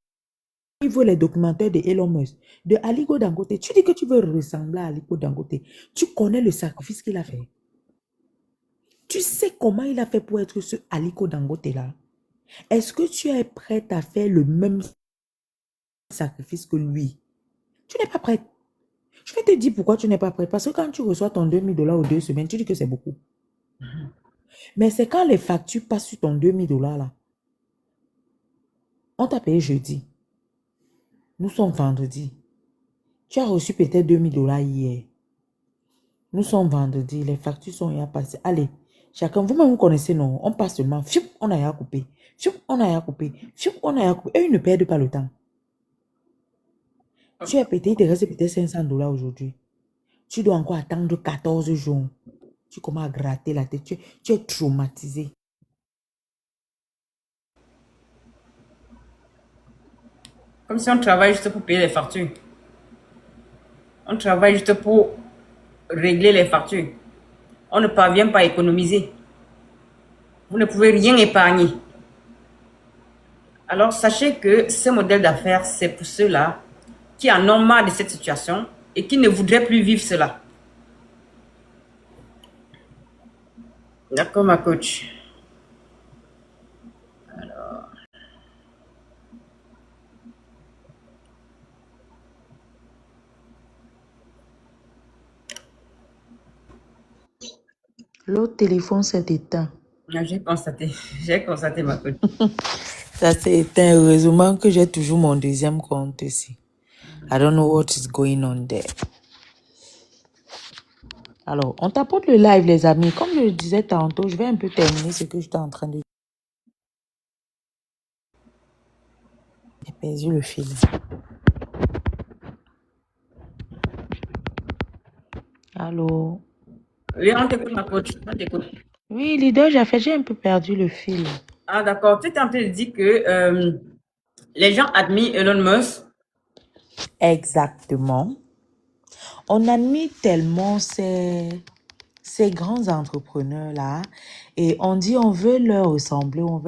[SPEAKER 2] les documentaires de Elon Musk, de Aliko Dangote. Tu dis que tu veux ressembler à Aliko Dangote. Tu connais le sacrifice qu'il a fait. Tu sais comment il a fait pour être ce Aliko Dangote-là. Est-ce que tu es prête à faire le même sacrifice que lui? Tu n'es pas prête. Je vais te dire pourquoi tu n'es pas prête. Parce que quand tu reçois ton 2 000 $ aux 2 semaines, tu dis que c'est beaucoup. Mais c'est quand les factures passent sur ton 2 000 $ là. On t'a payé jeudi. Nous sommes vendredi. Tu as reçu peut-être 2 000 $ hier. Nous sommes vendredi. Les factures sont hier passées. Allez, chacun, vous-même vous connaissez, non? On passe seulement. Fiou, on a rien coupé. Fiou, on a rien coupé. Fiou, on a rien coupé. Et ils ne perdent pas le temps. Tu as pété, il te reste peut-être 500 $ aujourd'hui. Tu dois encore attendre 14 jours. Tu commences à gratter la tête. Tu es traumatisé.
[SPEAKER 1] Comme si on travaille juste pour payer les factures. On travaille juste pour régler les factures. On ne parvient pas à économiser. Vous ne pouvez rien épargner. Alors sachez que ce modèle d'affaires, c'est pour ceux-là qui en ont marre de cette situation et qui ne voudraient plus vivre cela. D'accord, ma coach.
[SPEAKER 2] L'autre téléphone s'est éteint.
[SPEAKER 1] J'ai constaté, ma coach.
[SPEAKER 2] Ça s'est éteint. Heureusement que j'ai toujours mon deuxième compte ici. I don't know what is going on there. Alors, on tapote le live, les amis. Comme je le disais tantôt, je vais un peu terminer ce que j'étais en train de dire. J'ai perdu le fil. Allô?
[SPEAKER 1] Oui, on t'écoute, ma coach. On t'écoute.
[SPEAKER 2] Oui, leader, j'ai un peu perdu le fil.
[SPEAKER 1] Ah, d'accord. Tu es en train de dire que les gens admirent Elon Musk.
[SPEAKER 2] Exactement. On admire tellement ces grands entrepreneurs-là et on dit on veut leur ressembler, on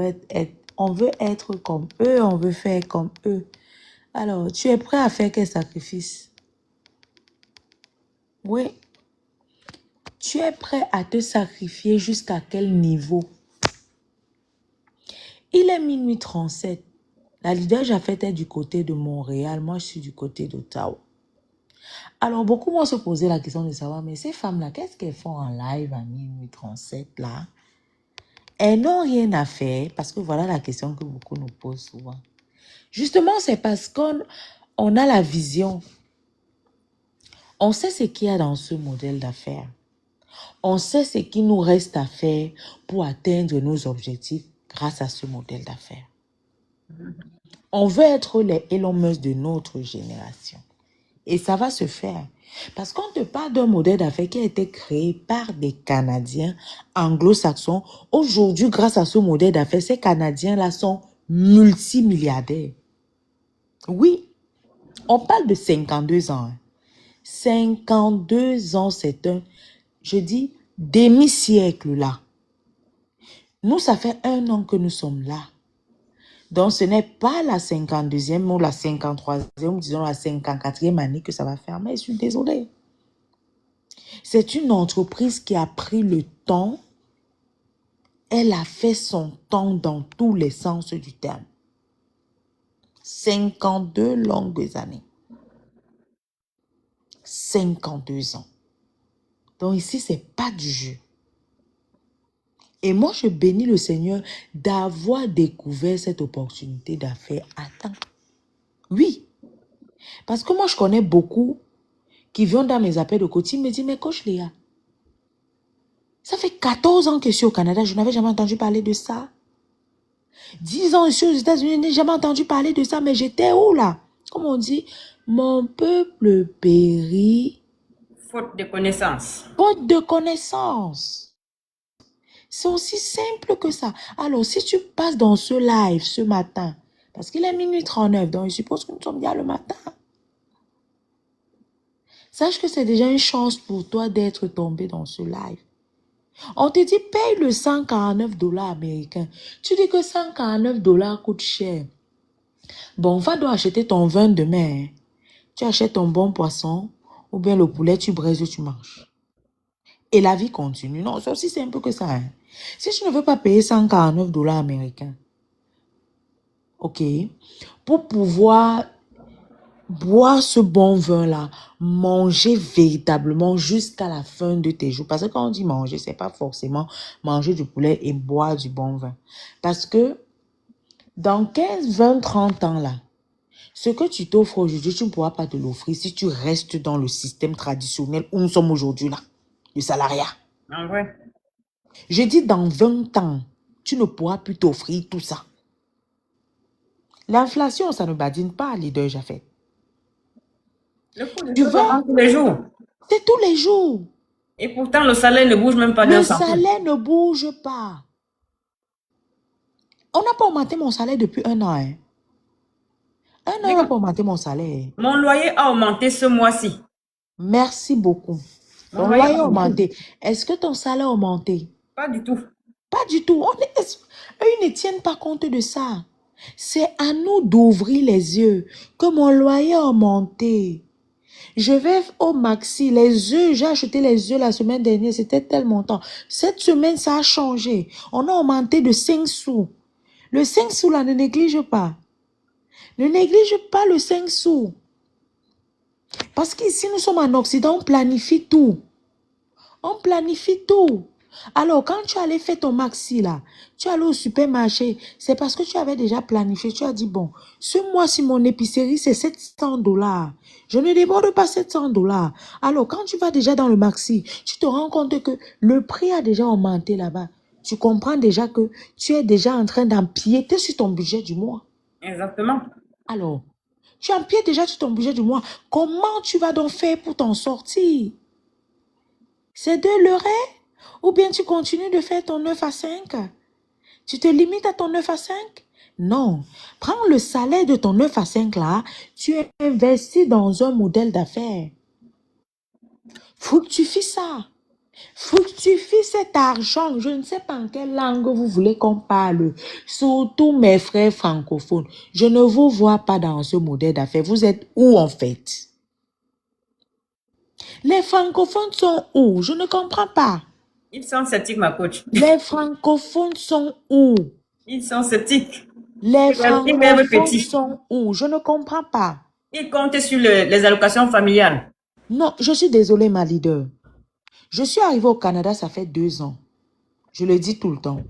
[SPEAKER 2] veut être comme eux, on veut faire comme eux. Alors, tu es prêt à faire quel sacrifice? Oui. Tu es prêt à te sacrifier jusqu'à quel niveau? Il est minuit 37. La leader Japheth est du côté de Montréal. Moi, je suis du côté d'Ottawa. Alors, beaucoup vont se poser la question de savoir, mais ces femmes-là, qu'est-ce qu'elles font en live à minuit 37 là? Elles n'ont rien à faire parce que voilà la question que beaucoup nous posent souvent. Justement, c'est parce qu'on a la vision. On sait ce qu'il y a dans ce modèle d'affaires. On sait ce qu'il nous reste à faire pour atteindre nos objectifs grâce à ce modèle d'affaires. On veut être les Elon Musk de notre génération. Et ça va se faire. Parce qu'on te parle d'un modèle d'affaires qui a été créé par des Canadiens anglo-saxons. Aujourd'hui, grâce à ce modèle d'affaires, ces Canadiens-là sont multimilliardaires. Oui, on parle de 52 ans. 52 ans, c'est je dis, demi-siècle là. Nous, ça fait 1 an que nous sommes là. Donc, ce n'est pas la 52e ou la 53e ou disons la 54e année que ça va fermer. Je suis désolée. C'est une entreprise qui a pris le temps. Elle a fait son temps dans tous les sens du terme. 52 longues années. 52 ans. Donc ici, ce n'est pas du jeu. Et moi, je bénis le Seigneur d'avoir découvert cette opportunité d'affaires à temps. Oui. Parce que moi, je connais beaucoup qui viennent dans mes appels de coaching me disent, mais coach Léa, ça fait 14 ans que je suis au Canada, je n'avais jamais entendu parler de ça. 10 ans que je suis aux États-Unis, je n'ai jamais entendu parler de ça, mais j'étais où là? Comme on dit, mon peuple périt.
[SPEAKER 1] Faute de connaissances.
[SPEAKER 2] Faute de connaissances. C'est aussi simple que ça. Alors, si tu passes dans ce live ce matin, parce qu'il est minuit 39, donc je suppose que nous sommes bien le matin. Sache que c'est déjà une chance pour toi d'être tombé dans ce live. On te dit, paye le 149 $ américains. Tu dis que 149 $ coûte cher. Bon, va donc acheter ton vin demain. Tu achètes ton bon poisson ou bien le poulet, tu braises, tu manges. Et la vie continue. Non, c'est aussi simple que ça. Si tu ne veux pas payer 149 $ américains, ok, pour pouvoir boire ce bon vin-là, manger véritablement jusqu'à la fin de tes jours. Parce que quand on dit manger, c'est pas forcément manger du poulet et boire du bon vin. Parce que dans 15, 20, 30 ans là, ce que tu t'offres aujourd'hui, tu ne pourras pas te l'offrir si tu restes dans le système traditionnel où nous sommes aujourd'hui là, le salariat.
[SPEAKER 1] En vrai.
[SPEAKER 2] Je dis dans 20 ans, tu ne pourras plus t'offrir tout ça. L'inflation, ça ne badine pas, leader Japheth.
[SPEAKER 1] Le coût de tout tous les jours.
[SPEAKER 2] C'est tous les jours.
[SPEAKER 1] Et pourtant, le salaire ne bouge même pas.
[SPEAKER 2] Le salaire ne bouge pas. On n'a pas augmenté mon salaire depuis 1 an. Hein. 1 an, on n'a pas augmenté mon salaire.
[SPEAKER 1] Mon loyer a augmenté ce mois-ci.
[SPEAKER 2] Merci beaucoup. Ton loyer a augmenté. Est-ce que ton salaire a augmenté?
[SPEAKER 1] Pas du tout.
[SPEAKER 2] Pas du tout. Eux, ils ne tiennent pas compte de ça. C'est à nous d'ouvrir les yeux que mon loyer a augmenté. Je vais au Maxi, les œufs, j'ai acheté les œufs la semaine dernière, c'était tel montant. Cette semaine, ça a changé. On a augmenté de 5 sous. Le 5 sous là, ne néglige pas. Ne néglige pas le 5 sous. Parce qu'ici, nous sommes en Occident, on planifie tout. On planifie tout. Alors, quand tu allais faire ton maxi là, tu allais au supermarché, c'est parce que tu avais déjà planifié. Tu as dit, bon, ce mois-ci, mon épicerie, c'est 700 $. Je ne déborde pas 700 $. Alors, quand tu vas déjà dans le maxi, tu te rends compte que le prix a déjà augmenté là-bas. Tu comprends déjà que tu es déjà en train d'empiéter sur ton budget du mois.
[SPEAKER 1] Exactement.
[SPEAKER 2] Alors, tu empiètes déjà sur ton budget du mois. Comment tu vas donc faire pour t'en sortir? C'est de leurrer? Ou bien tu continues de faire ton 9 à 5? Tu te limites à ton 9 à 5? Non. Prends le salaire de ton 9 à 5 là, tu investis dans un modèle d'affaires. Fructifie ça. Fructifie cet argent. Je ne sais pas en quelle langue vous voulez qu'on parle. Surtout mes frères francophones. Je ne vous vois pas dans ce modèle d'affaires. Vous êtes où en fait? Les francophones sont où? Je ne comprends pas.
[SPEAKER 1] Ils sont sceptiques, ma coach.
[SPEAKER 2] Les francophones sont où?
[SPEAKER 1] Ils sont sceptiques.
[SPEAKER 2] Les
[SPEAKER 1] Ils rêvent
[SPEAKER 2] francophones
[SPEAKER 1] petit.
[SPEAKER 2] sont où? Je ne comprends pas.
[SPEAKER 1] Ils comptent sur les allocations familiales.
[SPEAKER 2] Non, je suis désolée, ma leader. Je suis arrivée au Canada, ça fait 2 ans. Je le dis tout le temps.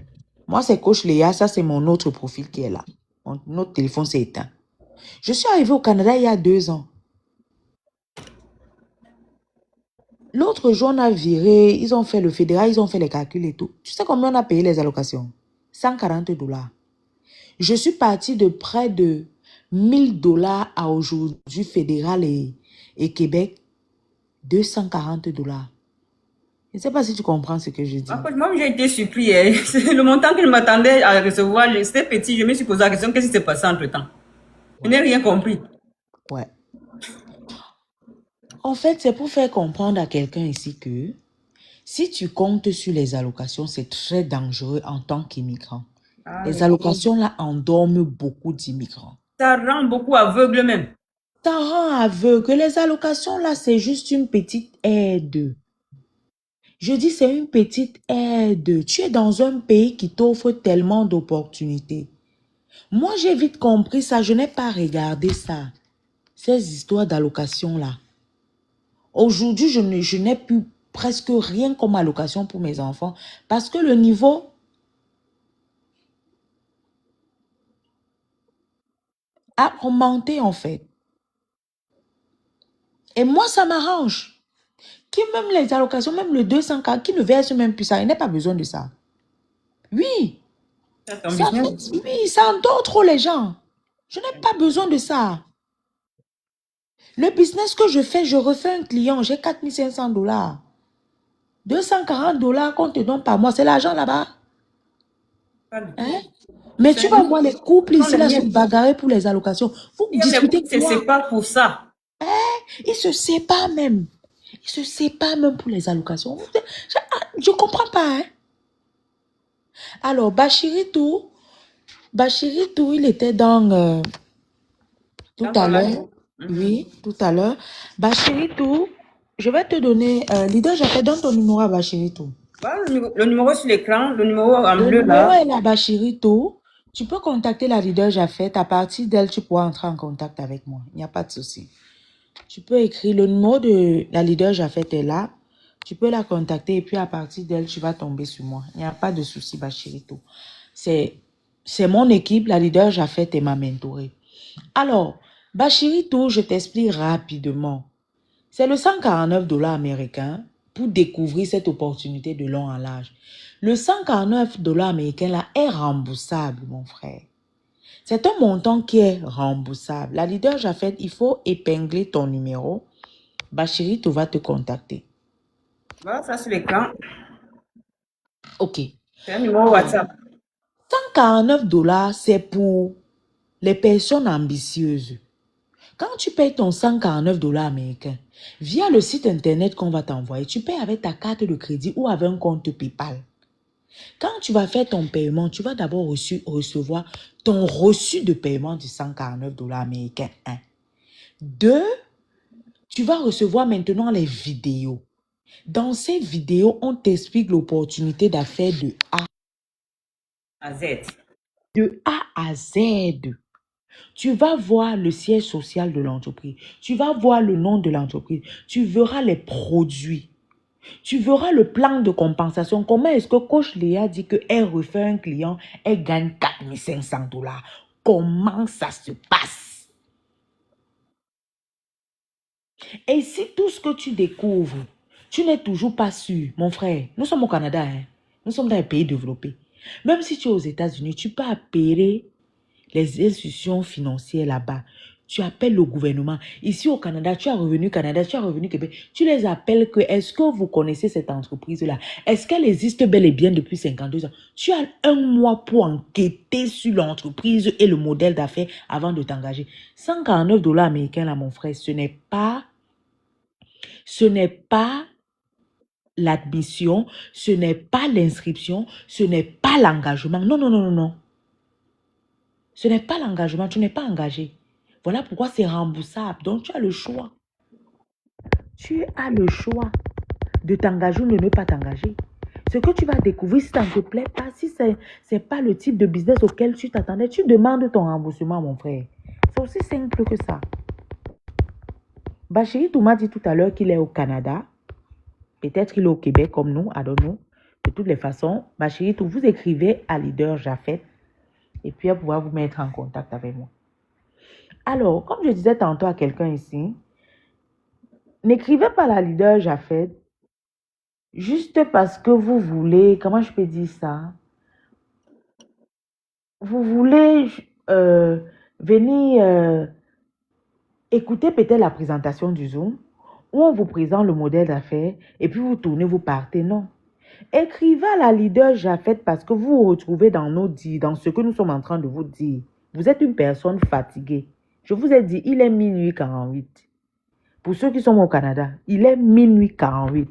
[SPEAKER 2] Moi, c'est Coach Léa, ça c'est mon autre profil qui est là. Mon autre téléphone s'est éteint. Je suis arrivée au Canada il y a 2 ans. L'autre jour, on a viré, ils ont fait le fédéral, ils ont fait les calculs et tout. Tu sais combien on a payé les allocations? 140 $. Je suis partie de près de 1000 $ à aujourd'hui, fédéral et Québec, 240 $. Je ne sais pas si tu comprends ce que je dis.
[SPEAKER 1] Ma coach, moi, j'ai été surpris. Le montant que je m'attendais à recevoir, c'était petit. Je me suis posé la question, qu'est-ce qui s'est passé entre-temps? Je n'ai rien compris.
[SPEAKER 2] Ouais. En fait, c'est pour faire comprendre à quelqu'un ici que si tu comptes sur les allocations, c'est très dangereux en tant qu'immigrant. Les allocations là endorment beaucoup d'immigrants.
[SPEAKER 1] Ça rend beaucoup aveugle même.
[SPEAKER 2] Ça rend aveugle. Les allocations là, c'est juste une petite aide. Je dis c'est une petite aide. Tu es dans un pays qui t'offre tellement d'opportunités. Moi, j'ai vite compris ça. Je n'ai pas regardé ça. Ces histoires d'allocation là. Aujourd'hui, je n'ai plus presque rien comme allocation pour mes enfants parce que le niveau a augmenté en fait. Et moi, ça m'arrange. Qui même les allocations, même le 200K, qui ne verse même plus ça, il n'a pas besoin de ça. Oui. Oui, ça endort trop les gens. Je n'ai pas besoin de ça. Le business que je fais, je refais un client, j'ai 4500 $. 240 $ qu'on te donne par mois, c'est l'argent là-bas. Hein? Mais tu vas voir les couples ici là se bagarrer pour les allocations. Vous discutez quoi?
[SPEAKER 1] Ils se séparent pour ça.
[SPEAKER 2] Ils se séparent même. Ils se séparent même pour les allocations. Je ne comprends pas. Hein? Alors, Bachiritou, il était dans... tout à l'heure. Oui, tout à l'heure. Bachiritou, je vais te donner... leader, j'ai fait donne ton numéro à Bachiritou.
[SPEAKER 1] Le numéro sur l'écran, le numéro en bleu là.
[SPEAKER 2] Le numéro est là, Bachiritou. Tu peux contacter la leader Jafet. À partir d'elle, tu pourras entrer en contact avec moi. Il n'y a pas de souci. Tu peux écrire le numéro de la leader Jafet est là. Tu peux la contacter et puis à partir d'elle, tu vas tomber sur moi. Il n'y a pas de souci, Bachiritou. C'est mon équipe, la leader Jafet est ma mentorée. Alors, Bachiritou, je t'explique rapidement. C'est le 149 $ américains pour découvrir cette opportunité de long en large. Le 149 $ américain là est remboursable, mon frère. C'est un montant qui est remboursable. La leader Jafet, il faut épingler ton numéro. Bachiritou va te contacter.
[SPEAKER 1] Voilà, ça sur l'écran.
[SPEAKER 2] Ok.
[SPEAKER 1] C'est un numéro WhatsApp.
[SPEAKER 2] 149 $, c'est pour les personnes ambitieuses. Quand tu payes ton 149 $ américains, via le site internet qu'on va t'envoyer, tu payes avec ta carte de crédit ou avec un compte PayPal. Quand tu vas faire ton paiement, tu vas d'abord recevoir ton reçu de paiement de 149 dollars américains. 1. 2, tu vas recevoir maintenant les vidéos. Dans ces vidéos, on t'explique l'opportunité d'affaires de
[SPEAKER 1] À Z.
[SPEAKER 2] A à Z. Tu vas voir le siège social de l'entreprise. Tu vas voir le nom de l'entreprise. Tu verras les produits. Tu verras le plan de compensation. Comment est-ce que Coach Léa dit qu'elle refait un client, elle gagne 4500 dollars? Comment ça se passe? Et si tout ce que tu découvres, tu n'es toujours pas sûr, mon frère, nous sommes au Canada, hein? Nous sommes dans un pays développé. Même si tu es aux États-Unis, tu peux appeler les institutions financières là-bas. Tu appelles le gouvernement. Ici au Canada, tu as Revenu Canada, tu as Revenu Québec. Tu les appelles que, est-ce que vous connaissez cette entreprise-là? Est-ce qu'elle existe bel et bien depuis 52 ans? Tu as un mois pour enquêter sur l'entreprise et le modèle d'affaires avant de t'engager. 149 dollars américains là, mon frère, ce n'est pas l'admission, ce n'est pas l'inscription, ce n'est pas l'engagement. Non, non, non, non, non. Ce n'est pas l'engagement, tu n'es pas engagé. Voilà pourquoi c'est remboursable. Donc, tu as le choix. Tu as le choix de t'engager ou de ne pas t'engager. Ce que tu vas découvrir, si ça ne te plaît pas, si ce n'est pas le type de business auquel tu t'attendais, tu demandes ton remboursement, mon frère. C'est aussi simple que ça. Bachiri m'a dit tout à l'heure qu'il est au Canada. Peut-être qu'il est au Québec comme nous, I don't know. De toutes les façons, Bachiri, vous écrivez à Leader Jaffet et puis elle pourra vous mettre en contact avec moi. Alors, comme je disais tantôt à quelqu'un ici, n'écrivez pas la Leader Jaffet juste parce que vous voulez, comment je peux dire ça? Vous voulez venir écouter peut-être la présentation du Zoom où on vous présente le modèle d'affaires et puis vous tournez, vous partez. Non. Écrivez à la Leader Jaffet parce que vous vous retrouvez dans ce que nous sommes en train de vous dire. Vous êtes une personne fatiguée. Je vous ai dit, il est minuit 48. Pour ceux qui sont au Canada, il est minuit 48.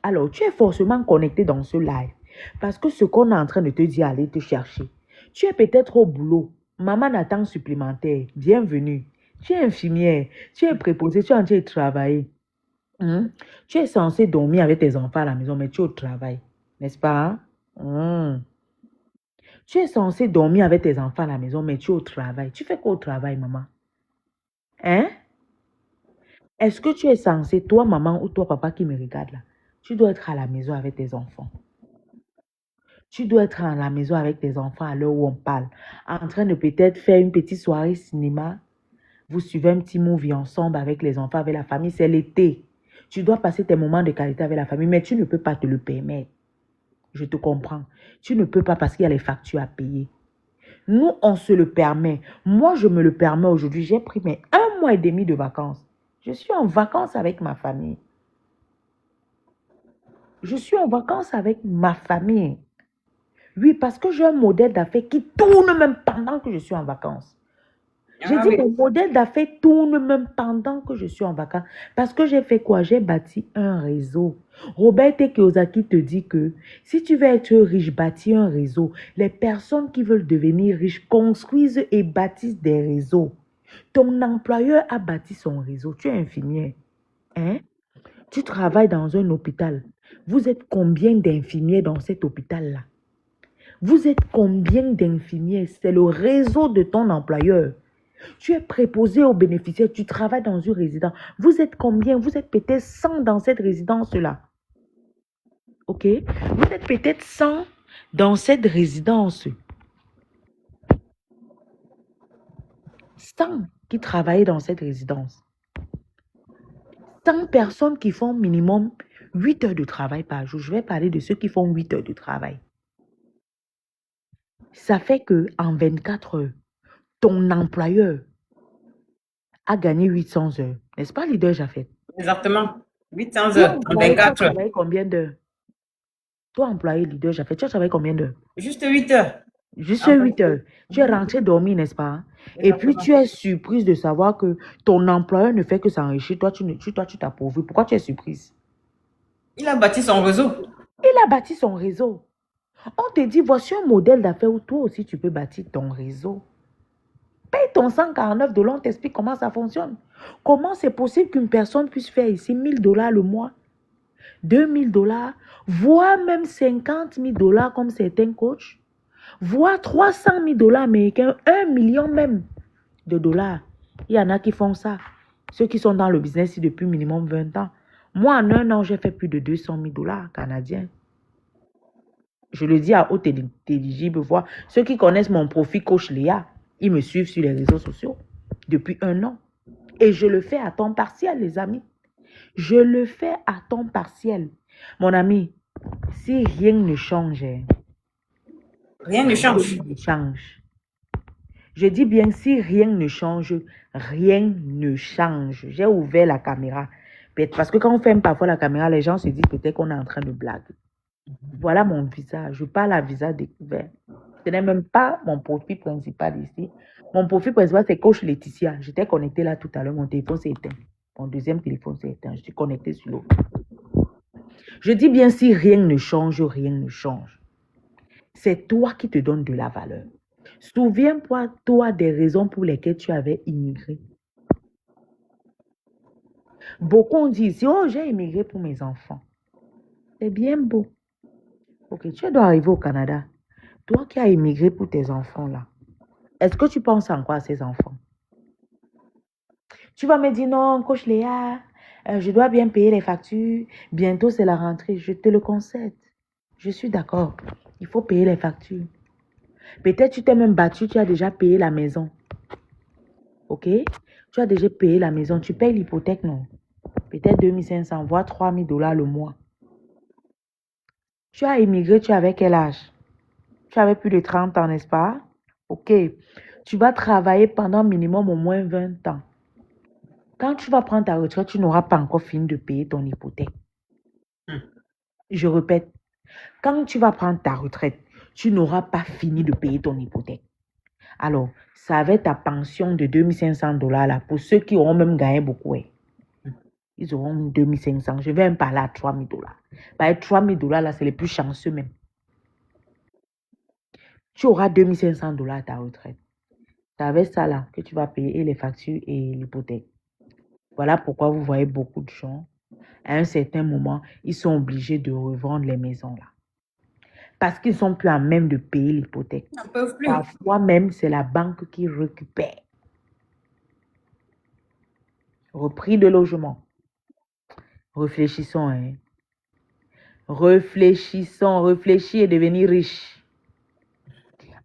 [SPEAKER 2] Alors, tu es forcément connecté dans ce live parce que ce qu'on est en train de te dire, allez te chercher. Tu es peut-être au boulot. Maman attend supplémentaire. Bienvenue. Tu es infirmière. Tu es préposée. Tu es en train de travailler. Tu es censé dormir avec tes enfants à la maison, mais tu es au travail. N'est-ce pas? Tu es censé dormir avec tes enfants à la maison, mais tu es au travail. Tu fais quoi au travail, maman? Hein? Est-ce que tu es censé, toi, maman, ou toi, papa qui me regarde là, tu dois être à la maison avec tes enfants. Tu dois être à la maison avec tes enfants à l'heure où on parle, en train de peut-être faire une petite soirée cinéma. Vous suivez un petit movie ensemble avec les enfants, avec la famille. C'est l'été. Tu dois passer tes moments de qualité avec la famille, mais tu ne peux pas te le permettre. Je te comprends. Tu ne peux pas parce qu'il y a les factures à payer. Nous, on se le permet. Moi, je me le permets aujourd'hui. J'ai pris mes 1 mois et demi de vacances. Je suis en vacances avec ma famille. Je suis en vacances avec ma famille. Oui, parce que j'ai un modèle d'affaires qui tourne même pendant que je suis en vacances. J'ai dit, mon modèle d'affaires tourne même pendant que je suis en vacances. Parce que j'ai fait quoi? J'ai bâti un réseau. Robert T. Kiyosaki te dit que si tu veux être riche, bâtis un réseau. Les personnes qui veulent devenir riches construisent et bâtissent des réseaux. Ton employeur a bâti son réseau. Tu es infirmière. Hein? Tu travailles dans un hôpital. Vous êtes combien d'infirmiers dans cet hôpital-là? Vous êtes combien d'infirmiers? C'est le réseau de ton employeur. Tu es préposé aux bénéficiaires, tu travailles dans une résidence. Vous êtes combien? Vous êtes peut-être 100 dans cette résidence-là. Ok? Vous êtes peut-être 100 dans cette résidence. 100 qui travaillent dans cette résidence. 100 personnes qui font minimum 8 heures de travail par jour. Je vais parler de ceux qui font 8 heures de travail. Ça fait qu'en 24 heures, ton employeur a gagné 800 heures. N'est-ce pas, Leader Jaffet?
[SPEAKER 1] Exactement. 800 heures en 24 heures.
[SPEAKER 2] Tu as travaillé combien d'heures? Toi, employé Leader Jaffet, tu as travaillé combien d'heures?
[SPEAKER 1] Juste 8 heures.
[SPEAKER 2] Juste 8 heures. Tu es rentré dormir, n'est-ce pas? Et puis, tu es surprise de savoir que ton employeur ne fait que s'enrichir. Toi, tu t'appauvris. Pourquoi tu es surprise?
[SPEAKER 1] Il a bâti son réseau.
[SPEAKER 2] Il a bâti son réseau. On te dit, voici un modèle d'affaires où toi aussi tu peux bâtir ton réseau. Paye ton 149 $, on t'explique comment ça fonctionne. Comment c'est possible qu'une personne puisse faire ici 1 000 $ le mois, 2 000 $, voire même 50 000 $ comme certains coachs, voire 300 000 $ américains, 1 million même de dollars. Il y en a qui font ça. Ceux qui sont dans le business ici depuis minimum 20 ans. Moi, en un an, j'ai fait plus de 200 000 $ canadiens. Je le dis à haute intelligible voix. Ceux qui connaissent mon profil Coach Léa, ils me suivent sur les réseaux sociaux depuis un an. Et je le fais à temps partiel, les amis. Je le fais à temps partiel. Mon ami, si rien ne change,
[SPEAKER 1] Rien ne change.
[SPEAKER 2] rien ne change. Je dis bien, si rien ne change, rien ne change. J'ai ouvert la caméra. Parce que quand on ferme parfois la caméra, les gens se disent peut-être qu'on est en train de blaguer. Voilà mon visage. Je parle à visage découvert. Ce n'est même pas mon profil principal ici. Mon profil principal, c'est Coach Laetitia. J'étais connectée là tout à l'heure. Mon téléphone s'est éteint. Mon deuxième téléphone s'est éteint. Je suis connectée sur l'autre. Je dis bien, si rien ne change, rien ne change. C'est toi qui te donnes de la valeur. Souviens-toi, toi, des raisons pour lesquelles tu avais immigré. Beaucoup disent, oh, j'ai immigré pour mes enfants. C'est bien beau. Ok, tu dois arriver au Canada. Toi qui as immigré pour tes enfants là, est-ce que tu penses encore à ces enfants? Tu vas me dire, non, Coach Léa, je dois bien payer les factures. Bientôt, c'est la rentrée. Je te le concède. Je suis d'accord. Il faut payer les factures. Peut-être tu t'es même battu, tu as déjà payé la maison. Ok? Tu as déjà payé la maison. Tu payes l'hypothèque, non? Peut-être 2500, voire 3 000 $ le mois. Tu as immigré, tu avais quel âge? Tu avais plus de 30 ans, n'est-ce pas? Ok. Tu vas travailler pendant minimum au moins 20 ans. Quand tu vas prendre ta retraite, tu n'auras pas encore fini de payer ton hypothèque. Je répète, quand tu vas prendre ta retraite, tu n'auras pas fini de payer ton hypothèque. Alors, ça va être ta pension de 2500 $ là, pour ceux qui auront même gagné beaucoup. Ils auront 2500. Je vais même parler à 3000 $. Bah, 3000 $ là, c'est les plus chanceux même. Tu auras 2500 $ à ta retraite. C'est avec ça là que tu vas payer les factures et l'hypothèque. Voilà pourquoi vous voyez beaucoup de gens, à un certain moment, ils sont obligés de revendre les maisons là. Parce qu'ils ne sont plus à même de payer l'hypothèque.
[SPEAKER 1] Ils n'en peuvent plus.
[SPEAKER 2] Parfois même, c'est la banque qui récupère. Repris de logement. Réfléchissons, hein. Réfléchissons, réfléchis et devenir riche.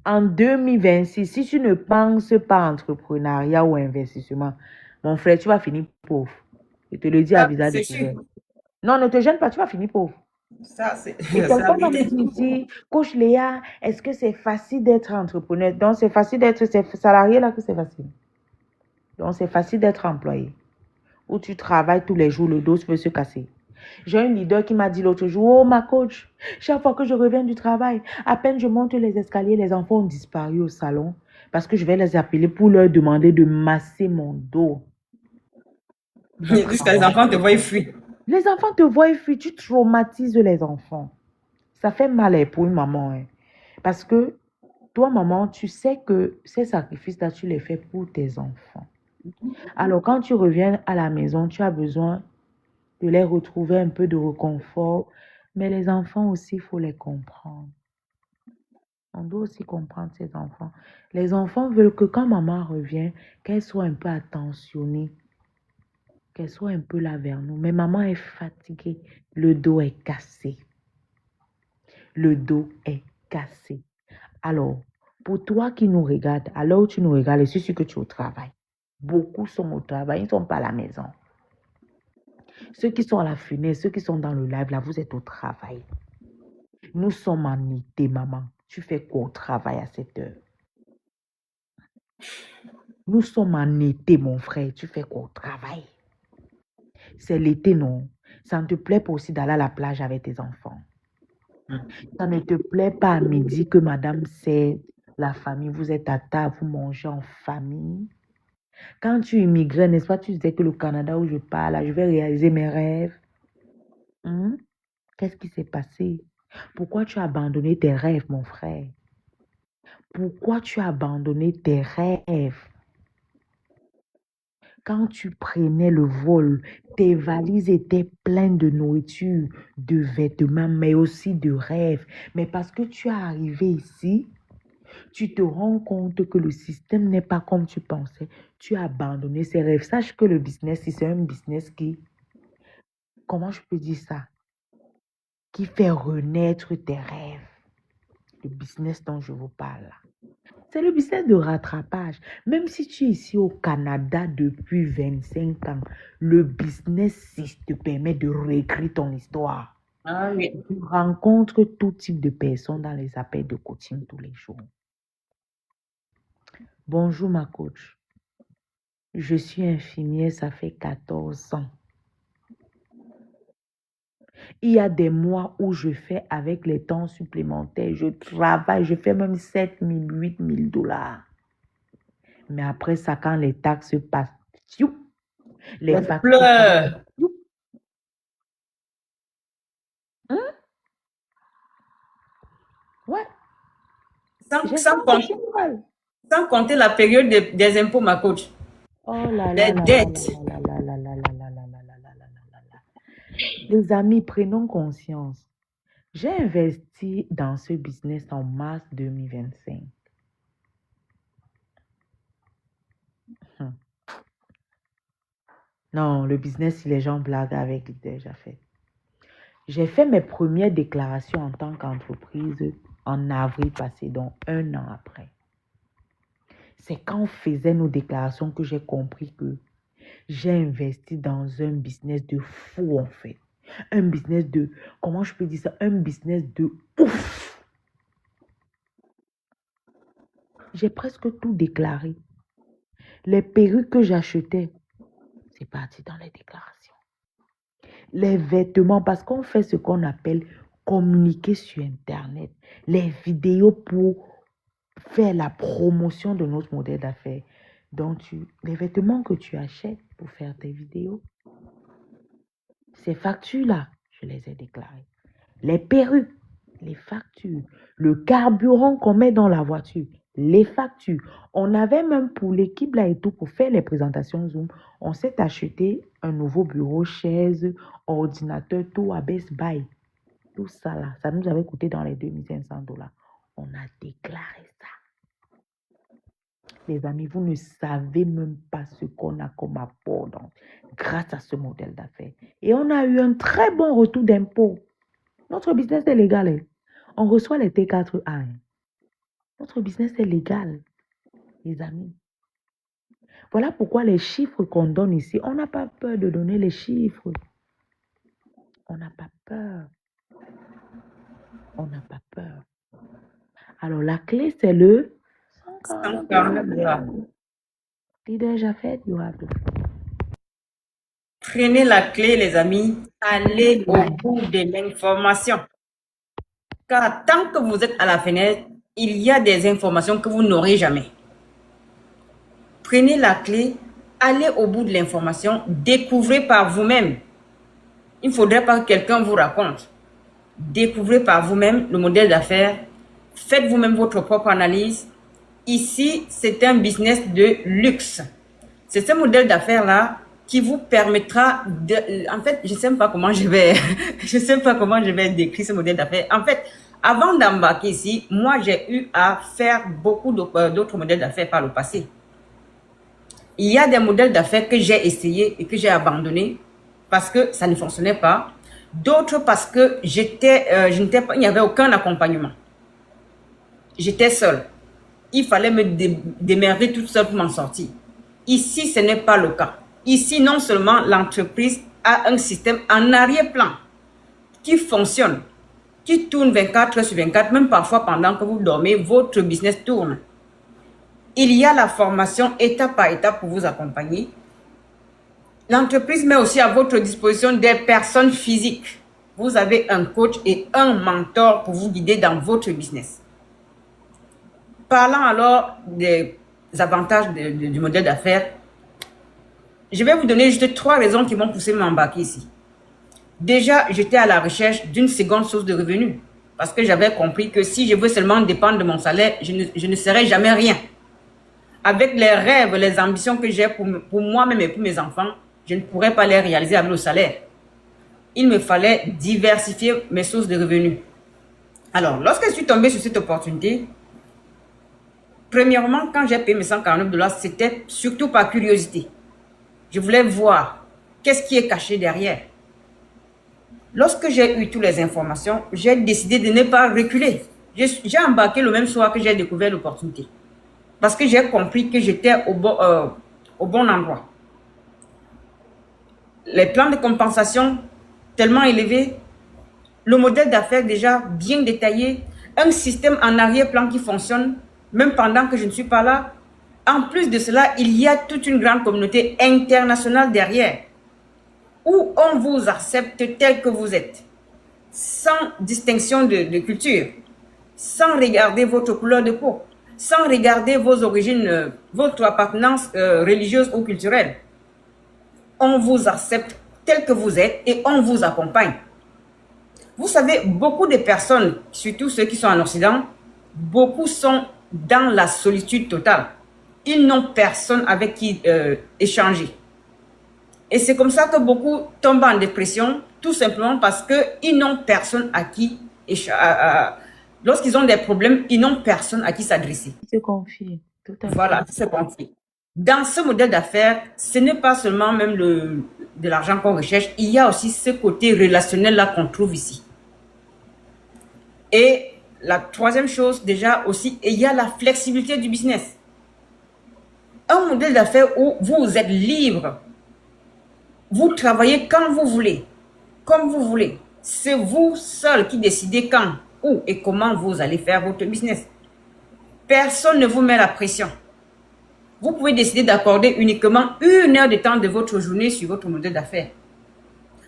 [SPEAKER 2] En 2026, si tu ne penses pas entrepreneuriat ou investissement, mon frère, tu vas finir pauvre. Je te le dis à visage découvert. Non, ne te gêne pas, tu vas finir pauvre.
[SPEAKER 1] Ça, c'est
[SPEAKER 2] Et quelqu'un va me dire ici, Coach Léa, est-ce que c'est facile d'être entrepreneur? Donc, c'est facile d'être salarié là que c'est facile. Donc, c'est facile d'être employé. Où tu travailles tous les jours, le dos peut se casser. J'ai un leader qui m'a dit l'autre jour, oh ma coach, chaque fois que je reviens du travail, à peine je monte les escaliers, les enfants ont disparu au salon parce que je vais les appeler pour leur demander de masser mon dos.
[SPEAKER 1] Jusqu'à les enfants te voient fuir.
[SPEAKER 2] Les enfants te voient fuir, tu traumatises les enfants. Ça fait mal pour une maman. Hein. Parce que toi, maman, tu sais que ces sacrifices-là, tu les fais pour tes enfants. Alors, quand tu reviens à la maison, tu as besoin de les retrouver un peu de réconfort. Mais les enfants aussi, il faut les comprendre. On doit aussi comprendre ces enfants. Les enfants veulent que quand maman revient, qu'elle soit un peu attentionnée, qu'elle soit un peu là vers nous. Mais maman est fatiguée, le dos est cassé. Le dos est cassé. Alors, pour toi qui nous regardes, alors où tu nous regardes, je suis sûr que tu es au travail. Beaucoup sont au travail, ils ne sont pas à la maison. Ceux qui sont à la fenêtre, ceux qui sont dans le live, là, vous êtes au travail. Nous sommes en été, maman. Tu fais quoi au travail à cette heure? Nous sommes en été, mon frère. Tu fais quoi au travail? C'est l'été, non? Ça ne te plaît pas aussi d'aller à la plage avec tes enfants? Ça ne te plaît pas à midi que madame sert la famille, vous êtes à table, vous mangez en famille? Quand tu immigrais, n'est-ce pas, tu disais que le Canada où je parle, là, je vais réaliser mes rêves. Qu'est-ce qui s'est passé? Pourquoi tu as abandonné tes rêves, mon frère? Pourquoi tu as abandonné tes rêves? Quand tu prenais le vol, tes valises étaient pleines de nourriture, de vêtements, mais aussi de rêves. Mais parce que tu es arrivé ici, tu te rends compte que le système n'est pas comme tu pensais. Tu as abandonné ces rêves. Sache que le business, c'est un business qui, comment je peux dire ça, qui fait renaître tes rêves. Le business dont je vous parle là. C'est le business de rattrapage. Même si tu es ici au Canada depuis 25 ans, le business te permet de réécrire ton histoire.
[SPEAKER 1] Ah oui.
[SPEAKER 2] Tu rencontres tout type de personnes dans les appels de coaching tous les jours. Bonjour ma coach. Je suis infirmière, ça fait 14 ans. Il y a des mois où je fais avec les temps supplémentaires. Je travaille, je fais même 7 000, 8 000 $. Mais après ça, quand les taxes passent, les factures
[SPEAKER 1] Pleure.
[SPEAKER 2] passent, ouais, j'ai
[SPEAKER 1] Sans,
[SPEAKER 2] senti
[SPEAKER 1] com-
[SPEAKER 2] mal.
[SPEAKER 1] sans compter la période des impôts, ma coach.
[SPEAKER 2] Oh là
[SPEAKER 1] Les
[SPEAKER 2] là là là
[SPEAKER 1] dettes.
[SPEAKER 2] là là là là là là là là là là là là là là. Les amis, prenons conscience. J'ai investi dans ce business en mars 2025. Non, le business, si les gens blaguent avec, il est déjà fait. J'ai fait mes premières déclarations en tant qu'entreprise en avril passé, donc 1 an après. C'est quand on faisait nos déclarations que j'ai compris que j'ai investi dans un business de fou en fait. Un business de, comment je peux dire ça? Un business de ouf. J'ai presque tout déclaré. Les perruques que j'achetais, c'est parti dans les déclarations. Les vêtements, parce qu'on fait ce qu'on appelle communiquer sur Internet. Les vidéos pour faire la promotion de notre modèle d'affaires. Donc, les vêtements que tu achètes pour faire tes vidéos, ces factures-là, je les ai déclarées. Les perruques, les factures. Le carburant qu'on met dans la voiture, les factures. On avait même pour l'équipe là et tout, pour faire les présentations Zoom, on s'est acheté un nouveau bureau, chaise, ordinateur, tout à Best Buy. Tout ça là, ça nous avait coûté dans les 2500 $. On a déclaré ça. Les amis, vous ne savez même pas ce qu'on a comme apport grâce à ce modèle d'affaires. Et on a eu un très bon retour d'impôt. Notre business est légal. Hein. On reçoit les T4A. Hein. Notre business est légal, les amis. Voilà pourquoi les chiffres qu'on donne ici, on n'a pas peur de donner les chiffres. On n'a pas peur. On n'a pas peur. Alors, la clé, c'est le
[SPEAKER 1] 149 dollars.
[SPEAKER 2] Leader Jaffet, you have the floor.
[SPEAKER 1] Prenez la clé, les amis. Allez au bout de l'information. Car tant que vous êtes à la fenêtre, il y a des informations que vous n'aurez jamais. Prenez la clé, allez au bout de l'information, découvrez par vous-même. Il ne faudrait pas que quelqu'un vous raconte. Découvrez par vous-même le modèle d'affaires. Faites vous-même votre propre analyse. Ici, c'est un business de luxe. C'est ce modèle d'affaires-là qui vous permettra de... En fait, je ne sais pas comment je vais décrire ce modèle d'affaires. En fait, avant d'embarquer ici, moi, j'ai eu à faire beaucoup d'autres modèles d'affaires par le passé. Il y a des modèles d'affaires que j'ai essayé et que j'ai abandonné parce que ça ne fonctionnait pas. D'autres parce que il n'y avait aucun accompagnement. J'étais seule. Il fallait me démerder toute seule pour m'en sortir. Ici, ce n'est pas le cas. Ici, non seulement l'entreprise a un système en arrière-plan qui fonctionne, qui tourne 24 heures sur 24, même parfois pendant que vous dormez, votre business tourne. Il y a la formation étape par étape pour vous accompagner. L'entreprise met aussi à votre disposition des personnes physiques. Vous avez un coach et un mentor pour vous guider dans votre business. Parlant alors des avantages du modèle d'affaires, je vais vous donner juste 3 raisons qui m'ont poussé à m'embarquer ici. Déjà, j'étais à la recherche d'une seconde source de revenus. Parce que j'avais compris que si je veux seulement dépendre de mon salaire, je ne serai jamais rien. Avec les rêves, les ambitions que j'ai pour moi-même et pour mes enfants, je ne pourrais pas les réaliser avec le salaire. Il me fallait diversifier mes sources de revenus. Alors, lorsque je suis tombée sur cette opportunité, premièrement, quand j'ai payé mes $149, c'était surtout par curiosité. Je voulais voir qu'est-ce qui est caché derrière. Lorsque j'ai eu toutes les informations, j'ai décidé de ne pas reculer. J'ai embarqué le même soir que j'ai découvert l'opportunité. Parce que j'ai compris que j'étais au bon endroit. Les plans de compensation tellement élevés, le modèle d'affaires déjà bien détaillé, un système en arrière-plan qui fonctionne, même pendant que je ne suis pas là. En plus de cela, il y a toute une grande communauté internationale derrière, où on vous accepte tel que vous êtes, sans distinction de culture, sans regarder votre couleur de peau, sans regarder vos origines, votre appartenance religieuse ou culturelle. On vous accepte tel que vous êtes et on vous accompagne. Vous savez, beaucoup de personnes, surtout ceux qui sont en Occident, beaucoup sont dans la solitude totale. Ils n'ont personne avec qui échanger. Et c'est comme ça que beaucoup tombent en dépression, tout simplement parce qu'ils n'ont personne à qui échanger. Lorsqu'ils ont des problèmes, ils n'ont personne à qui s'adresser.
[SPEAKER 2] Se confie, tout à fait.
[SPEAKER 1] Voilà, c'est compris. Dans ce modèle d'affaires, ce n'est pas seulement même de l'argent qu'on recherche, il y a aussi ce côté relationnel-là qu'on trouve ici. Et la troisième chose, déjà aussi, il y a la flexibilité du business. Un modèle d'affaires où vous êtes libre. Vous travaillez quand vous voulez, comme vous voulez. C'est vous seul qui décidez quand, où et comment vous allez faire votre business. Personne ne vous met la pression. Vous pouvez décider d'accorder uniquement 1 heure de temps de votre journée sur votre modèle d'affaires.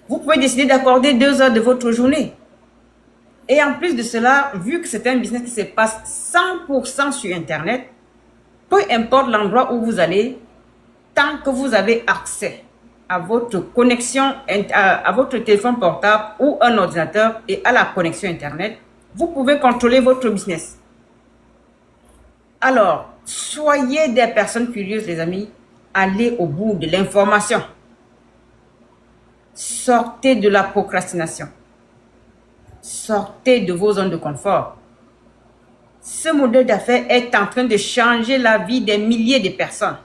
[SPEAKER 1] Vous pouvez décider d'accorder 2 heures de votre journée. Et en plus de cela, vu que c'est un business qui se passe 100% sur Internet, peu importe l'endroit où vous allez, tant que vous avez accès à votre connexion, à votre téléphone portable ou un ordinateur et à la connexion Internet, vous pouvez contrôler votre business. Alors, soyez des personnes curieuses, les amis. Allez au bout de l'information. Sortez de la procrastination. Sortez de vos zones de confort. Ce modèle d'affaires est en train de changer la vie des milliers de personnes.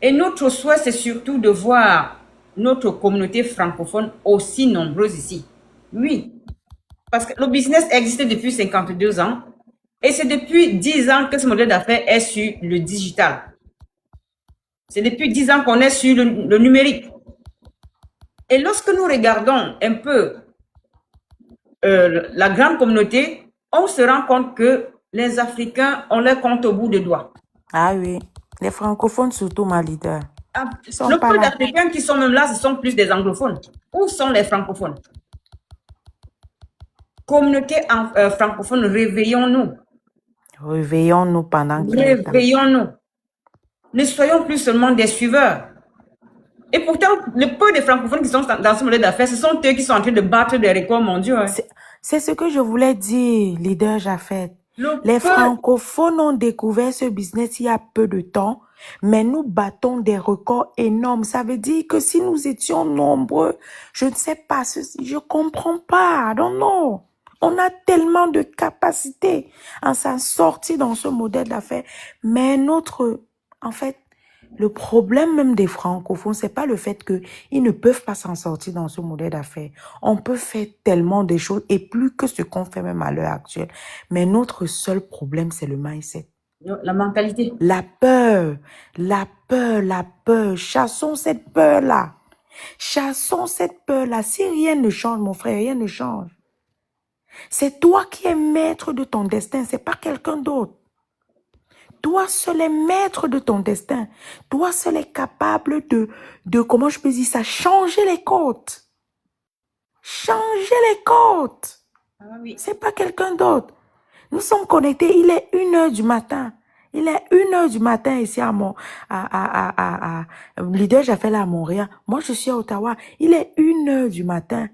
[SPEAKER 1] Et notre souhait, c'est surtout de voir notre communauté francophone aussi nombreuse ici. Oui, parce que le business existe depuis 52 ans et c'est depuis 10 ans que ce modèle d'affaires est sur le digital. C'est depuis 10 ans qu'on est sur le numérique. Et lorsque nous regardons un peu la grande communauté, on se rend compte que les Africains, on les compte au bout des doigts.
[SPEAKER 2] Ah oui, les francophones surtout, ma leader.
[SPEAKER 1] Le peu d'Africains qui sont même là, ce sont plus des anglophones. Où sont les francophones? Communauté francophone, réveillons-nous.
[SPEAKER 2] Réveillons-nous pendant qu'il est temps.
[SPEAKER 1] Réveillons-nous. Ne soyons plus seulement des suiveurs. Et pourtant, le peu de francophones qui sont dans ce modèle d'affaires, ce sont eux qui sont en train de battre des records mondiaux. Hein.
[SPEAKER 2] C'est ce que je voulais dire, leader Jaffet. Les francophones ont découvert ce business il y a peu de temps, mais nous battons des records énormes. Ça veut dire que si nous étions nombreux, je ne sais pas, je comprends pas, I don't know. On a tellement de capacités à s'en sortir dans ce modèle d'affaires, mais en fait, le problème même des francophones, c'est pas le fait qu'ils ne peuvent pas s'en sortir dans ce modèle d'affaires. On peut faire tellement de choses et plus que ce qu'on fait même à l'heure actuelle. Mais notre seul problème, c'est le mindset.
[SPEAKER 1] La mentalité.
[SPEAKER 2] La peur, la peur, la peur. Chassons cette peur-là. Chassons cette peur-là. Si rien ne change, mon frère, rien ne change. C'est toi qui es maître de ton destin, c'est pas quelqu'un d'autre. Toi seul est maître de ton destin. Toi seul est capable de comment je peux dire ça, changer les côtes. Changer les côtes.
[SPEAKER 1] Ah oui.
[SPEAKER 2] C'est pas quelqu'un d'autre. Nous sommes connectés, il est 1h du matin. Il est 1h du matin ici leader, j'ai fait là à Montréal. Moi, je suis à Ottawa. Il est 1h du matin.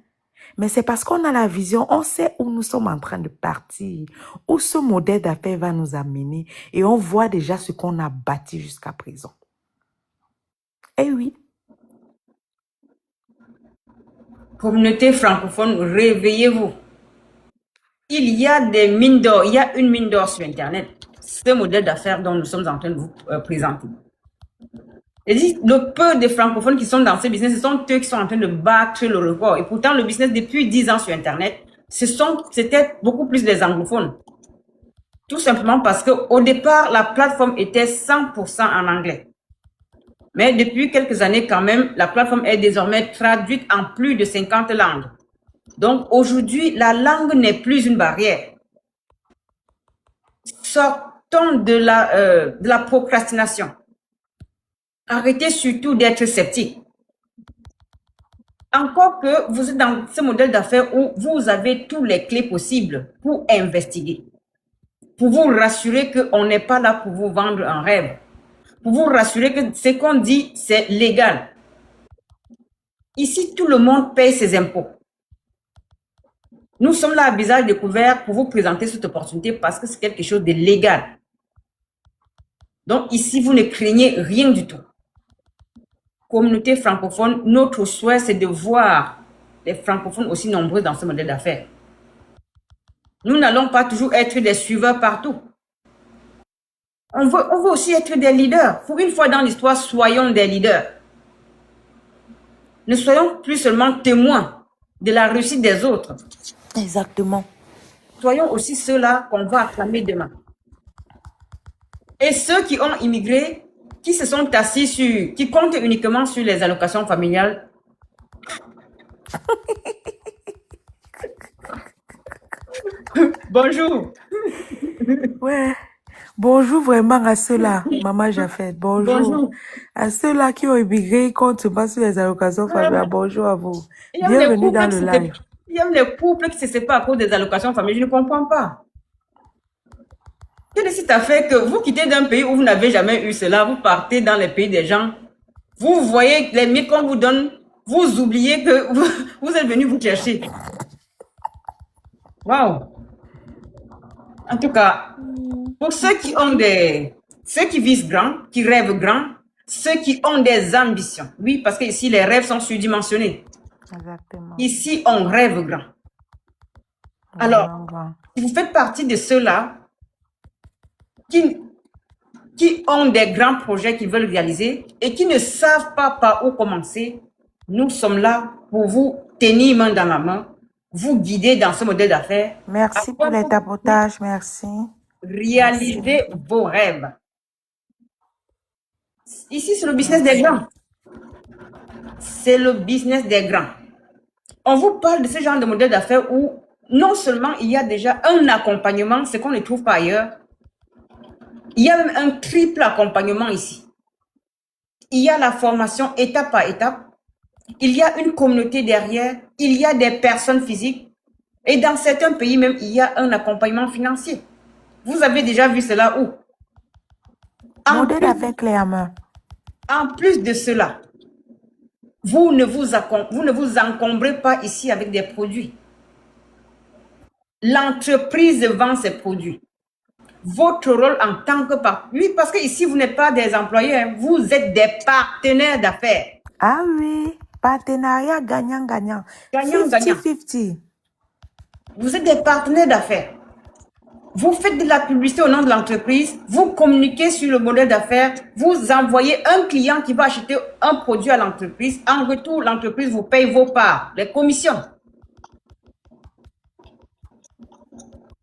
[SPEAKER 2] Mais c'est parce qu'on a la vision, on sait où nous sommes en train de partir, où ce modèle d'affaires va nous amener et on voit déjà ce qu'on a bâti jusqu'à présent. Eh oui.
[SPEAKER 1] Communauté francophone, réveillez-vous. Il y a des mines d'or, il y a une mine d'or sur Internet. Ce modèle d'affaires dont nous sommes en train de vous présenter. Et dit, le peu de francophones qui sont dans ce business, ce sont eux qui sont en train de battre le record. Et pourtant, le business depuis 10 ans sur Internet, c'était beaucoup plus des anglophones. Tout simplement parce qu'au départ, la plateforme était 100% en anglais. Mais depuis quelques années quand même, la plateforme est désormais traduite en plus de 50 langues. Donc aujourd'hui, la langue n'est plus une barrière. Sortons de la procrastination. Arrêtez surtout d'être sceptique. Encore que vous êtes dans ce modèle d'affaires où vous avez toutes les clés possibles pour investiguer, pour vous rassurer qu'on n'est pas là pour vous vendre un rêve, pour vous rassurer que ce qu'on dit, c'est légal. Ici, tout le monde paye ses impôts. Nous sommes là à visage découvert pour vous présenter cette opportunité parce que c'est quelque chose de légal. Donc ici, vous ne craignez rien du tout. Communauté francophone, notre souhait, c'est de voir les francophones aussi nombreux dans ce modèle d'affaires. Nous n'allons pas toujours être des suiveurs partout. On veut aussi être des leaders. Pour une fois dans l'histoire, soyons des leaders. Ne soyons plus seulement témoins de la réussite des autres.
[SPEAKER 2] Exactement.
[SPEAKER 1] Soyons aussi ceux-là qu'on va acclamer demain. Et ceux qui ont immigré, qui se sont assis qui comptent uniquement sur les allocations familiales. Bonjour.
[SPEAKER 2] Ouais. Bonjour vraiment à ceux-là, Maman Jafet. Bonjour.
[SPEAKER 1] Bonjour.
[SPEAKER 2] À ceux-là qui ont immigré, comptent pas sur les allocations familiales. Bonjour à vous. Bienvenue dans le live.
[SPEAKER 1] Il y a des couples qui se séparent à cause des allocations familiales. Je ne comprends pas. Qu'est-ce qui t'a fait que vous quittez d'un pays où vous n'avez jamais eu cela, vous partez dans les pays des gens, vous voyez les mieux qu'on vous donne, vous oubliez que vous êtes venu vous chercher. Waouh! En tout cas, pour ceux qui visent grand, qui rêvent grand, ceux qui ont des ambitions. Oui, parce que ici, les rêves sont surdimensionnés.
[SPEAKER 2] Exactement.
[SPEAKER 1] Ici, on rêve grand. Alors, si vous faites partie de ceux-là, qui ont des grands projets qu'ils veulent réaliser et qui ne savent pas par où commencer, nous sommes là pour vous tenir main dans la main, vous guider dans ce modèle d'affaires.
[SPEAKER 2] Merci pour les tapotages, merci.
[SPEAKER 1] Réalisez vos rêves. Ici, c'est le business des grands. C'est le business des grands. On vous parle de ce genre de modèle d'affaires où non seulement il y a déjà un accompagnement, ce qu'on ne trouve pas ailleurs, il y a même un triple accompagnement ici. Il y a la formation étape par étape. Il y a une communauté derrière. Il y a des personnes physiques. Et dans certains pays même, il y a un accompagnement financier. Vous avez déjà vu cela où?
[SPEAKER 2] Modèle d'affaires clé à main.
[SPEAKER 1] En plus de cela, vous ne vous encombrez pas ici avec des produits. L'entreprise vend ses produits. Votre rôle en tant que partenaire. Oui, parce que ici, vous n'êtes pas des employés, hein. Vous êtes des partenaires d'affaires.
[SPEAKER 2] Ah oui, partenariat gagnant-gagnant.
[SPEAKER 1] Gagnant-gagnant.
[SPEAKER 2] 50-50.
[SPEAKER 1] Vous êtes des partenaires d'affaires. Vous faites de la publicité au nom de l'entreprise, vous communiquez sur le modèle d'affaires, vous envoyez un client qui va acheter un produit à l'entreprise. En retour, l'entreprise vous paye vos parts, les commissions.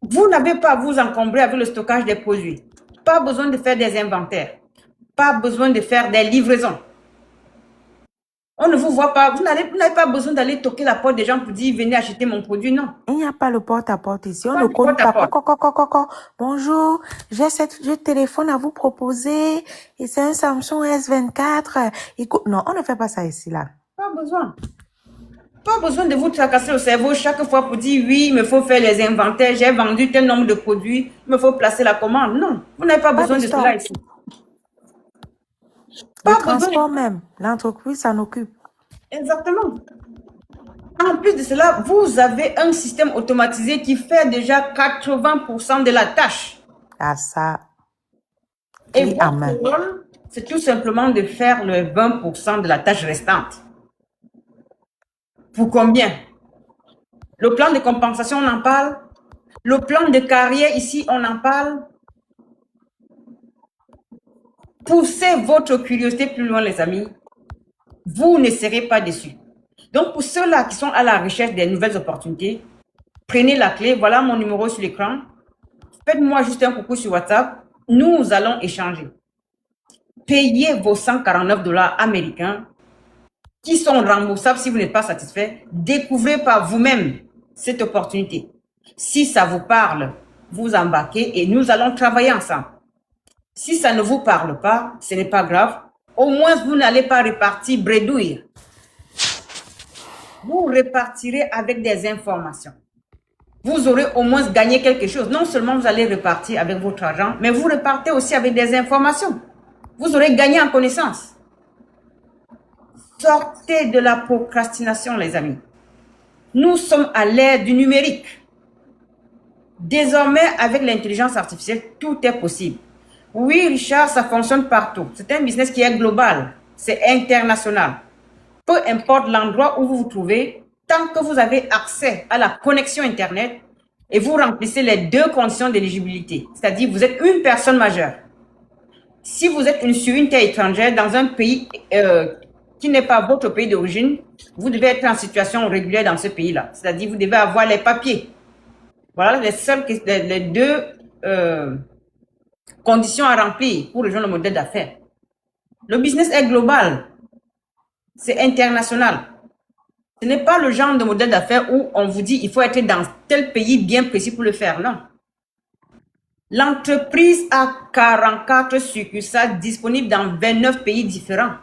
[SPEAKER 1] Vous n'avez pas à vous encombrer avec le stockage des produits. Pas besoin de faire des inventaires. Pas besoin de faire des livraisons. On ne vous voit pas. Vous n'avez pas besoin d'aller toquer la porte des gens pour dire venez acheter mon produit. Non.
[SPEAKER 2] Il n'y a pas le porte-à-porte ici. On ne compte pas. Bonjour, j'ai téléphone à vous proposer. Et c'est un Samsung S24. Non, on ne fait pas ça ici là.
[SPEAKER 1] Pas besoin. Pas besoin de vous tracasser le cerveau chaque fois pour dire oui, il me faut faire les inventaires, j'ai vendu tel nombre de produits, il me faut placer la commande. Non, vous n'avez pas besoin de cela ici.
[SPEAKER 2] Le transport même, l'entreprise s'en occupe.
[SPEAKER 1] Exactement. En plus de cela, vous avez un système automatisé qui fait déjà 80% de la tâche.
[SPEAKER 2] À ça,
[SPEAKER 1] Et
[SPEAKER 2] clé en
[SPEAKER 1] votre
[SPEAKER 2] main.
[SPEAKER 1] rôle, c'est tout simplement de faire le 20% de la tâche restante. Pour combien? Le plan de compensation, on en parle. Le plan de carrière, ici, on en parle. Poussez votre curiosité plus loin, les amis. Vous ne serez pas déçus. Donc, pour ceux-là qui sont à la recherche des nouvelles opportunités, prenez la clé. Voilà mon numéro sur l'écran. Faites-moi juste un coucou sur WhatsApp. Nous allons échanger. Payez vos 149 $ américains qui sont remboursables si vous n'êtes pas satisfait. Découvrez par vous-même cette opportunité. Si ça vous parle, vous embarquez et nous allons travailler ensemble. Si ça ne vous parle pas, ce n'est pas grave. Au moins, vous n'allez pas repartir bredouille. Vous repartirez avec des informations. Vous aurez au moins gagné quelque chose. Non seulement vous allez repartir avec votre argent, mais vous repartez aussi avec des informations. Vous aurez gagné en connaissance. Sortez de la procrastination, les amis. Nous sommes à l'ère du numérique. Désormais, avec l'intelligence artificielle, tout est possible. Oui, Richard, ça fonctionne partout. C'est un business qui est global. C'est international. Peu importe l'endroit où vous vous trouvez, tant que vous avez accès à la connexion Internet et vous remplissez les 2 conditions d'éligibilité, c'est-à-dire vous êtes une personne majeure. Si vous êtes sur une terre étrangère dans un pays qui n'est pas votre pays d'origine, vous devez être en situation régulière dans ce pays-là. C'est-à-dire vous devez avoir les papiers. Voilà les 2 conditions à remplir pour rejoindre le modèle d'affaires. Le business est global. C'est international. Ce n'est pas le genre de modèle d'affaires où on vous dit il faut être dans tel pays bien précis pour le faire. Non. L'entreprise a 44 succursales disponibles dans 29 pays différents.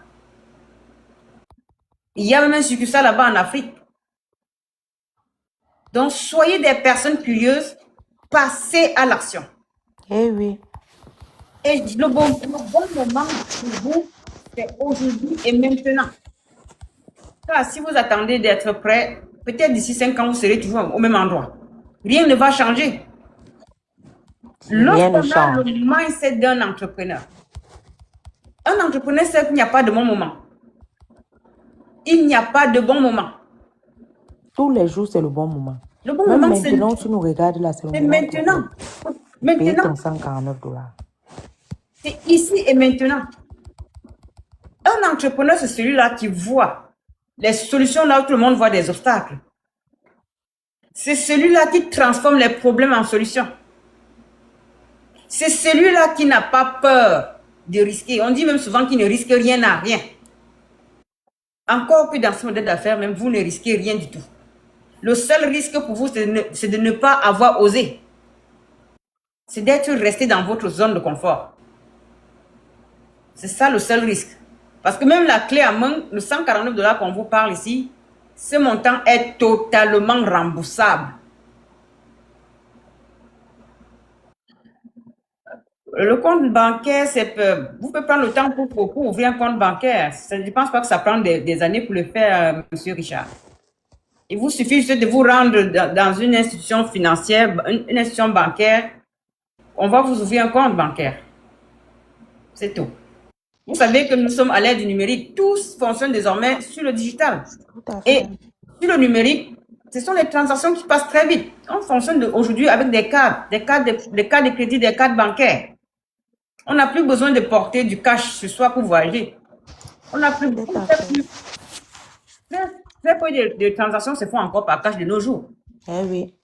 [SPEAKER 1] Il y a même un succursale là-bas en Afrique. Donc, soyez des personnes curieuses, passez à l'action.
[SPEAKER 2] Eh oui.
[SPEAKER 1] Et le bon moment pour vous, c'est aujourd'hui et maintenant. Car si vous attendez d'être prêt, peut-être d'ici 5 ans, vous serez toujours au même endroit. Rien ne va changer.
[SPEAKER 2] Rien ne
[SPEAKER 1] Lorsqu'on a
[SPEAKER 2] change.
[SPEAKER 1] le mindset d'un entrepreneur, un entrepreneur sait qu'il n'y a pas de bon moment. Il n'y a pas de bon moment.
[SPEAKER 2] Tous les jours, c'est le bon moment.
[SPEAKER 1] Le bon
[SPEAKER 2] Même
[SPEAKER 1] moment, c'est
[SPEAKER 2] maintenant, tu nous regardes là, c'est le moment.
[SPEAKER 1] maintenant.
[SPEAKER 2] Payer
[SPEAKER 1] Maintenant,
[SPEAKER 2] ton 149 $.
[SPEAKER 1] c'est ici et maintenant. Un entrepreneur, c'est celui-là qui voit les solutions là où tout le monde voit des obstacles. C'est celui-là qui transforme les problèmes en solutions. C'est celui-là qui n'a pas peur de risquer. On dit même souvent qu'il ne risque rien à rien. Encore que dans ce modèle d'affaires, même vous ne risquez rien du tout. Le seul risque pour vous, c'est de ne pas avoir osé. C'est d'être resté dans votre zone de confort. C'est ça le seul risque. Parce que même la clé à main, le 149 $ qu'on vous parle ici, ce montant est totalement remboursable. Le compte bancaire, vous pouvez prendre le temps pour ouvrir un compte bancaire. Je ne pense pas que ça prend des années pour le faire, Monsieur Richard. Il vous suffit juste de vous rendre dans une institution financière, une institution bancaire. On va vous ouvrir un compte bancaire. C'est tout. Vous savez que nous sommes à l'ère du numérique. Tout fonctionne désormais sur le digital.
[SPEAKER 2] Tout à fait.
[SPEAKER 1] Et sur le numérique, ce sont les transactions qui passent très vite. On fonctionne aujourd'hui avec des cartes de crédit, des cartes bancaires. On n'a plus besoin de porter du cash ce soir pour voyager. On n'a plus besoin très peu de transactions se font encore par cash de nos jours.
[SPEAKER 2] Eh oui.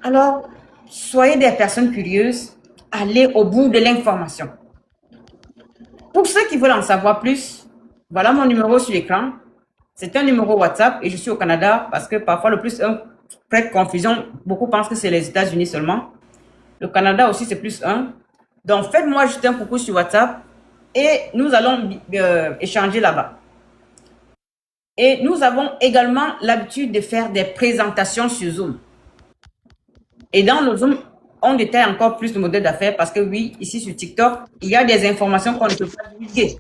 [SPEAKER 1] Alors, soyez des personnes curieuses, allez au bout de l'information. Pour ceux qui veulent en savoir plus, voilà mon numéro sur l'écran. C'est un numéro WhatsApp et je suis au Canada parce que parfois le plus 1 prête confusion. Beaucoup pensent que c'est les États-Unis seulement. Le Canada aussi, c'est +1. Donc, faites-moi juste un coucou sur WhatsApp et nous allons échanger là-bas. Et nous avons également l'habitude de faire des présentations sur Zoom. Et dans le Zoom, on détaille encore plus le modèle d'affaires parce que oui, ici sur TikTok, il y a des informations qu'on ne peut pas divulguer.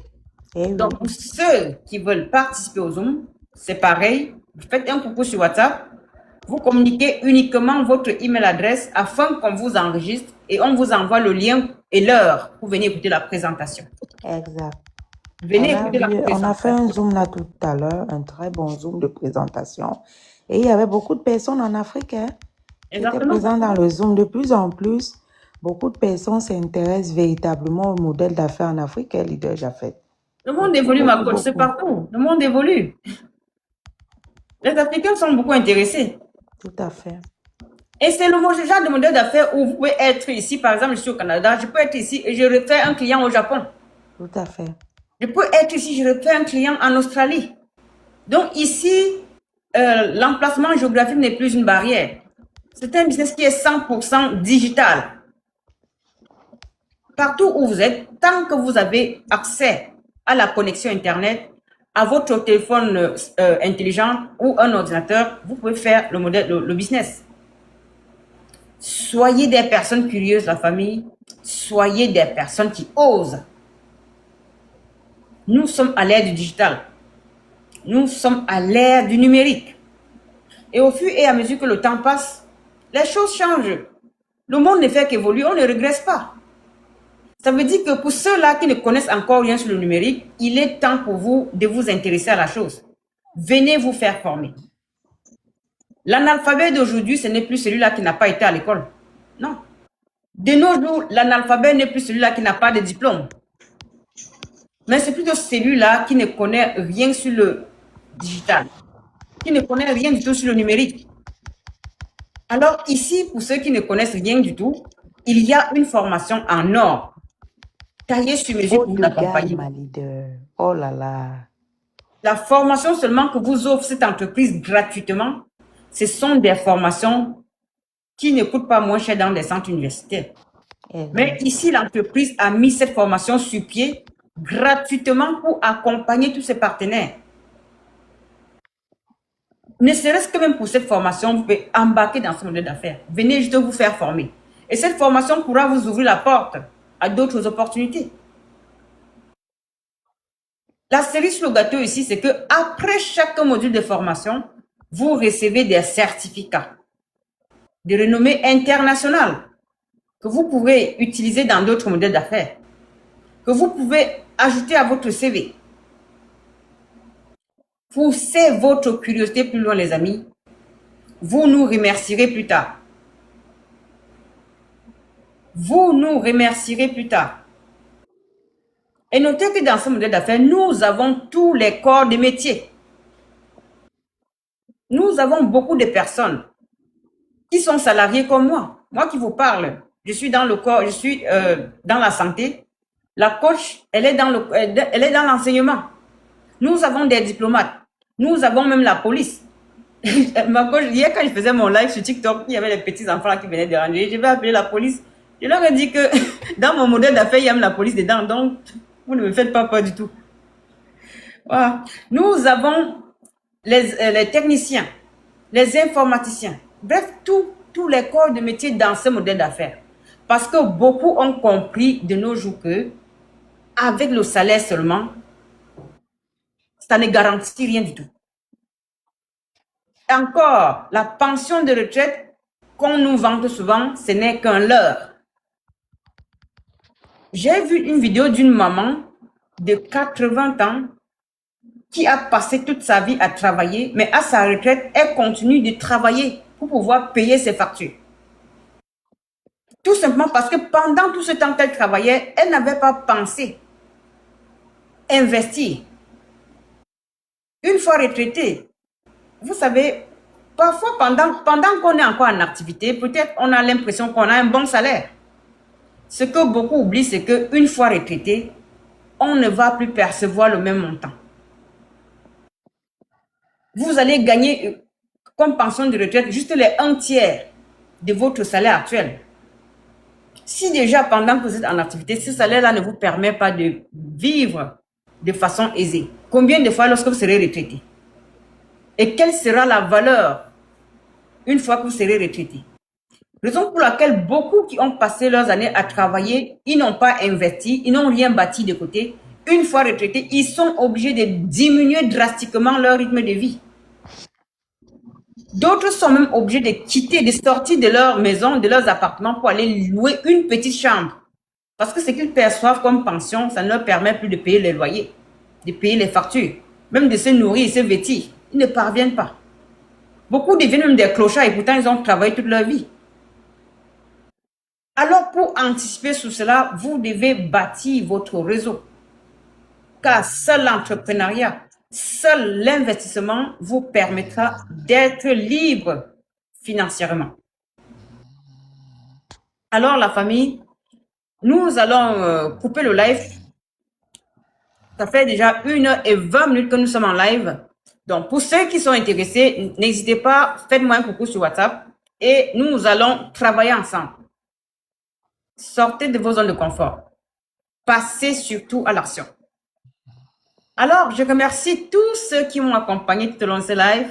[SPEAKER 2] Eh oui.
[SPEAKER 1] Donc, pour ceux qui veulent participer au Zoom, c'est pareil. Vous faites un coucou sur WhatsApp. Vous communiquez uniquement votre email adresse afin qu'on vous enregistre et on vous envoie le lien et l'heure pour venir écouter la présentation.
[SPEAKER 2] Exact.
[SPEAKER 1] Venez écouter la
[SPEAKER 2] On a fait un
[SPEAKER 1] présentation.
[SPEAKER 2] Zoom là tout à l'heure, un très bon Zoom de présentation. Et il y avait beaucoup de personnes en Afrique qui étaient
[SPEAKER 1] Exactement.
[SPEAKER 2] présentes dans le Zoom. De plus en plus, beaucoup de personnes s'intéressent véritablement au modèle d'affaires en Afrique et Leader Jaffet.
[SPEAKER 1] Le monde évolue, ma coach, c'est partout. Le monde évolue. Les Africains sont beaucoup intéressés.
[SPEAKER 2] Tout à fait.
[SPEAKER 1] Et c'est le genre de modèle d'affaires où vous pouvez être ici, par exemple, je suis au Canada, je peux être ici et je refais un client au Japon.
[SPEAKER 2] Tout à fait.
[SPEAKER 1] Je peux être ici, je refais un client en Australie. Donc ici, l'emplacement géographique n'est plus une barrière. C'est un business qui est 100% digital. Partout où vous êtes, tant que vous avez accès à la connexion Internet, à votre téléphone intelligent ou un ordinateur, vous pouvez faire le modèle, le business. Soyez des personnes curieuses, la famille. Soyez des personnes qui osent. Nous sommes à l'ère du digital. Nous sommes à l'ère du numérique. Et au fur et à mesure que le temps passe, les choses changent. Le monde ne fait qu'évoluer, on ne regresse pas. Ça veut dire que pour ceux-là qui ne connaissent encore rien sur le numérique, il est temps pour vous de vous intéresser à la chose. Venez vous faire former. L'analphabet d'aujourd'hui, ce n'est plus celui-là qui n'a pas été à l'école. Non. De nos jours, l'analphabet n'est plus celui-là qui n'a pas de diplôme. Mais c'est plutôt celui-là qui ne connaît rien sur le digital, qui ne connaît rien du tout sur le numérique. Alors ici, pour ceux qui ne connaissent rien du tout, il y a une formation en or, taillée sur mesure pour vous accompagner.
[SPEAKER 2] Oh là là.
[SPEAKER 1] La formation seulement que vous offre cette entreprise gratuitement, ce sont des formations qui ne coûtent pas moins cher dans les centres universitaires. Mais ici, l'entreprise a mis cette formation sur pied gratuitement pour accompagner tous ses partenaires. Ne serait-ce que même pour cette formation, vous pouvez embarquer dans ce modèle d'affaires. Venez juste vous faire former. Et cette formation pourra vous ouvrir la porte à d'autres opportunités. La cerise sur le gâteau ici, c'est que après chaque module de formation, vous recevez des certificats de renommée internationale que vous pourrez utiliser dans d'autres modèles d'affaires, que vous pouvez ajouter à votre CV. Poussez votre curiosité plus loin, les amis. Vous nous remercierez plus tard. Vous nous remercierez plus tard. Et notez que dans ce modèle d'affaires, nous avons tous les corps de métier. Nous avons beaucoup de personnes qui sont salariées comme moi. Moi qui vous parle, je suis dans le corps, je suis dans la santé. La coach, elle est dans l'enseignement. Nous avons des diplomates. Nous avons même la police. Ma coach, hier, quand je faisais mon live sur TikTok, il y avait les petits enfants qui venaient déranger. Je vais appeler la police. Je leur ai dit que dans mon modèle d'affaires, il y a même la police dedans. Donc, vous ne me faites pas peur du tout. Voilà. Nous avons les techniciens, les informaticiens. Bref, tous les corps de métier dans ce modèle d'affaires. Parce que beaucoup ont compris de nos jours que, avec le salaire seulement, ça ne garantit rien du tout. Encore, la pension de retraite qu'on nous vante souvent, ce n'est qu'un leurre. J'ai vu une vidéo d'une maman de 80 ans qui a passé toute sa vie à travailler, mais à sa retraite, elle continue de travailler pour pouvoir payer ses factures. Tout simplement parce que pendant tout ce temps qu'elle travaillait, elle n'avait pas pensé investir. Une fois retraitée, vous savez, parfois pendant qu'on est encore en activité, peut-être on a l'impression qu'on a un bon salaire. Ce que beaucoup oublient, c'est qu'une fois retraité, on ne va plus percevoir le même montant. Vous allez gagner comme pension de retraite juste les 1/3 de votre salaire actuel. Si déjà pendant que vous êtes en activité, ce salaire-là ne vous permet pas de vivre de façon aisée, combien de fois lorsque vous serez retraité? Et quelle sera la valeur une fois que vous serez retraité? Raison pour laquelle beaucoup qui ont passé leurs années à travailler, ils n'ont pas investi, ils n'ont rien bâti de côté une fois retraités, ils sont obligés de diminuer drastiquement leur rythme de vie. D'autres sont même obligés de quitter, de sortir de leur maison, de leurs appartements pour aller louer une petite chambre. Parce que ce qu'ils perçoivent comme pension, ça ne leur permet plus de payer les loyers, de payer les factures, même de se nourrir et se vêtir. Ils ne parviennent pas. Beaucoup deviennent même des clochards et pourtant ils ont travaillé toute leur vie. Alors pour anticiper sur cela, vous devez bâtir votre réseau. Car seul l'entrepreneuriat, seul l'investissement vous permettra d'être libre financièrement. Alors la famille, nous allons couper le live. Ça fait déjà 1h20 que nous sommes en live. Donc pour ceux qui sont intéressés, n'hésitez pas, faites-moi un coucou sur WhatsApp et nous allons travailler ensemble. Sortez de vos zones de confort. Passez surtout à l'action. Alors, je remercie tous ceux qui m'ont accompagné tout au long de ce live.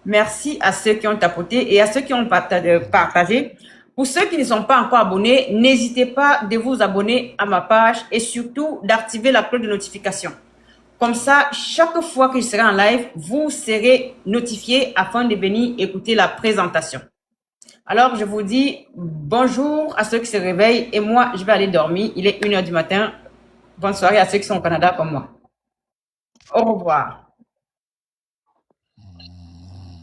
[SPEAKER 1] Merci à ceux qui ont tapoté et à ceux qui ont partagé. Pour ceux qui ne sont pas encore abonnés, n'hésitez pas de vous abonner à ma page et surtout d'activer la cloche de notification. Comme ça, chaque fois que je serai en live, vous serez notifié afin de venir écouter la présentation. Alors, je vous dis bonjour à ceux qui se réveillent et moi, je vais aller dormir. Il est 1h du matin. Bonne soirée à ceux qui sont au Canada comme moi. Au revoir.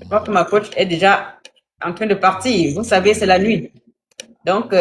[SPEAKER 1] Je crois que ma coach est déjà en train de partir. Vous savez, c'est la nuit. Donc,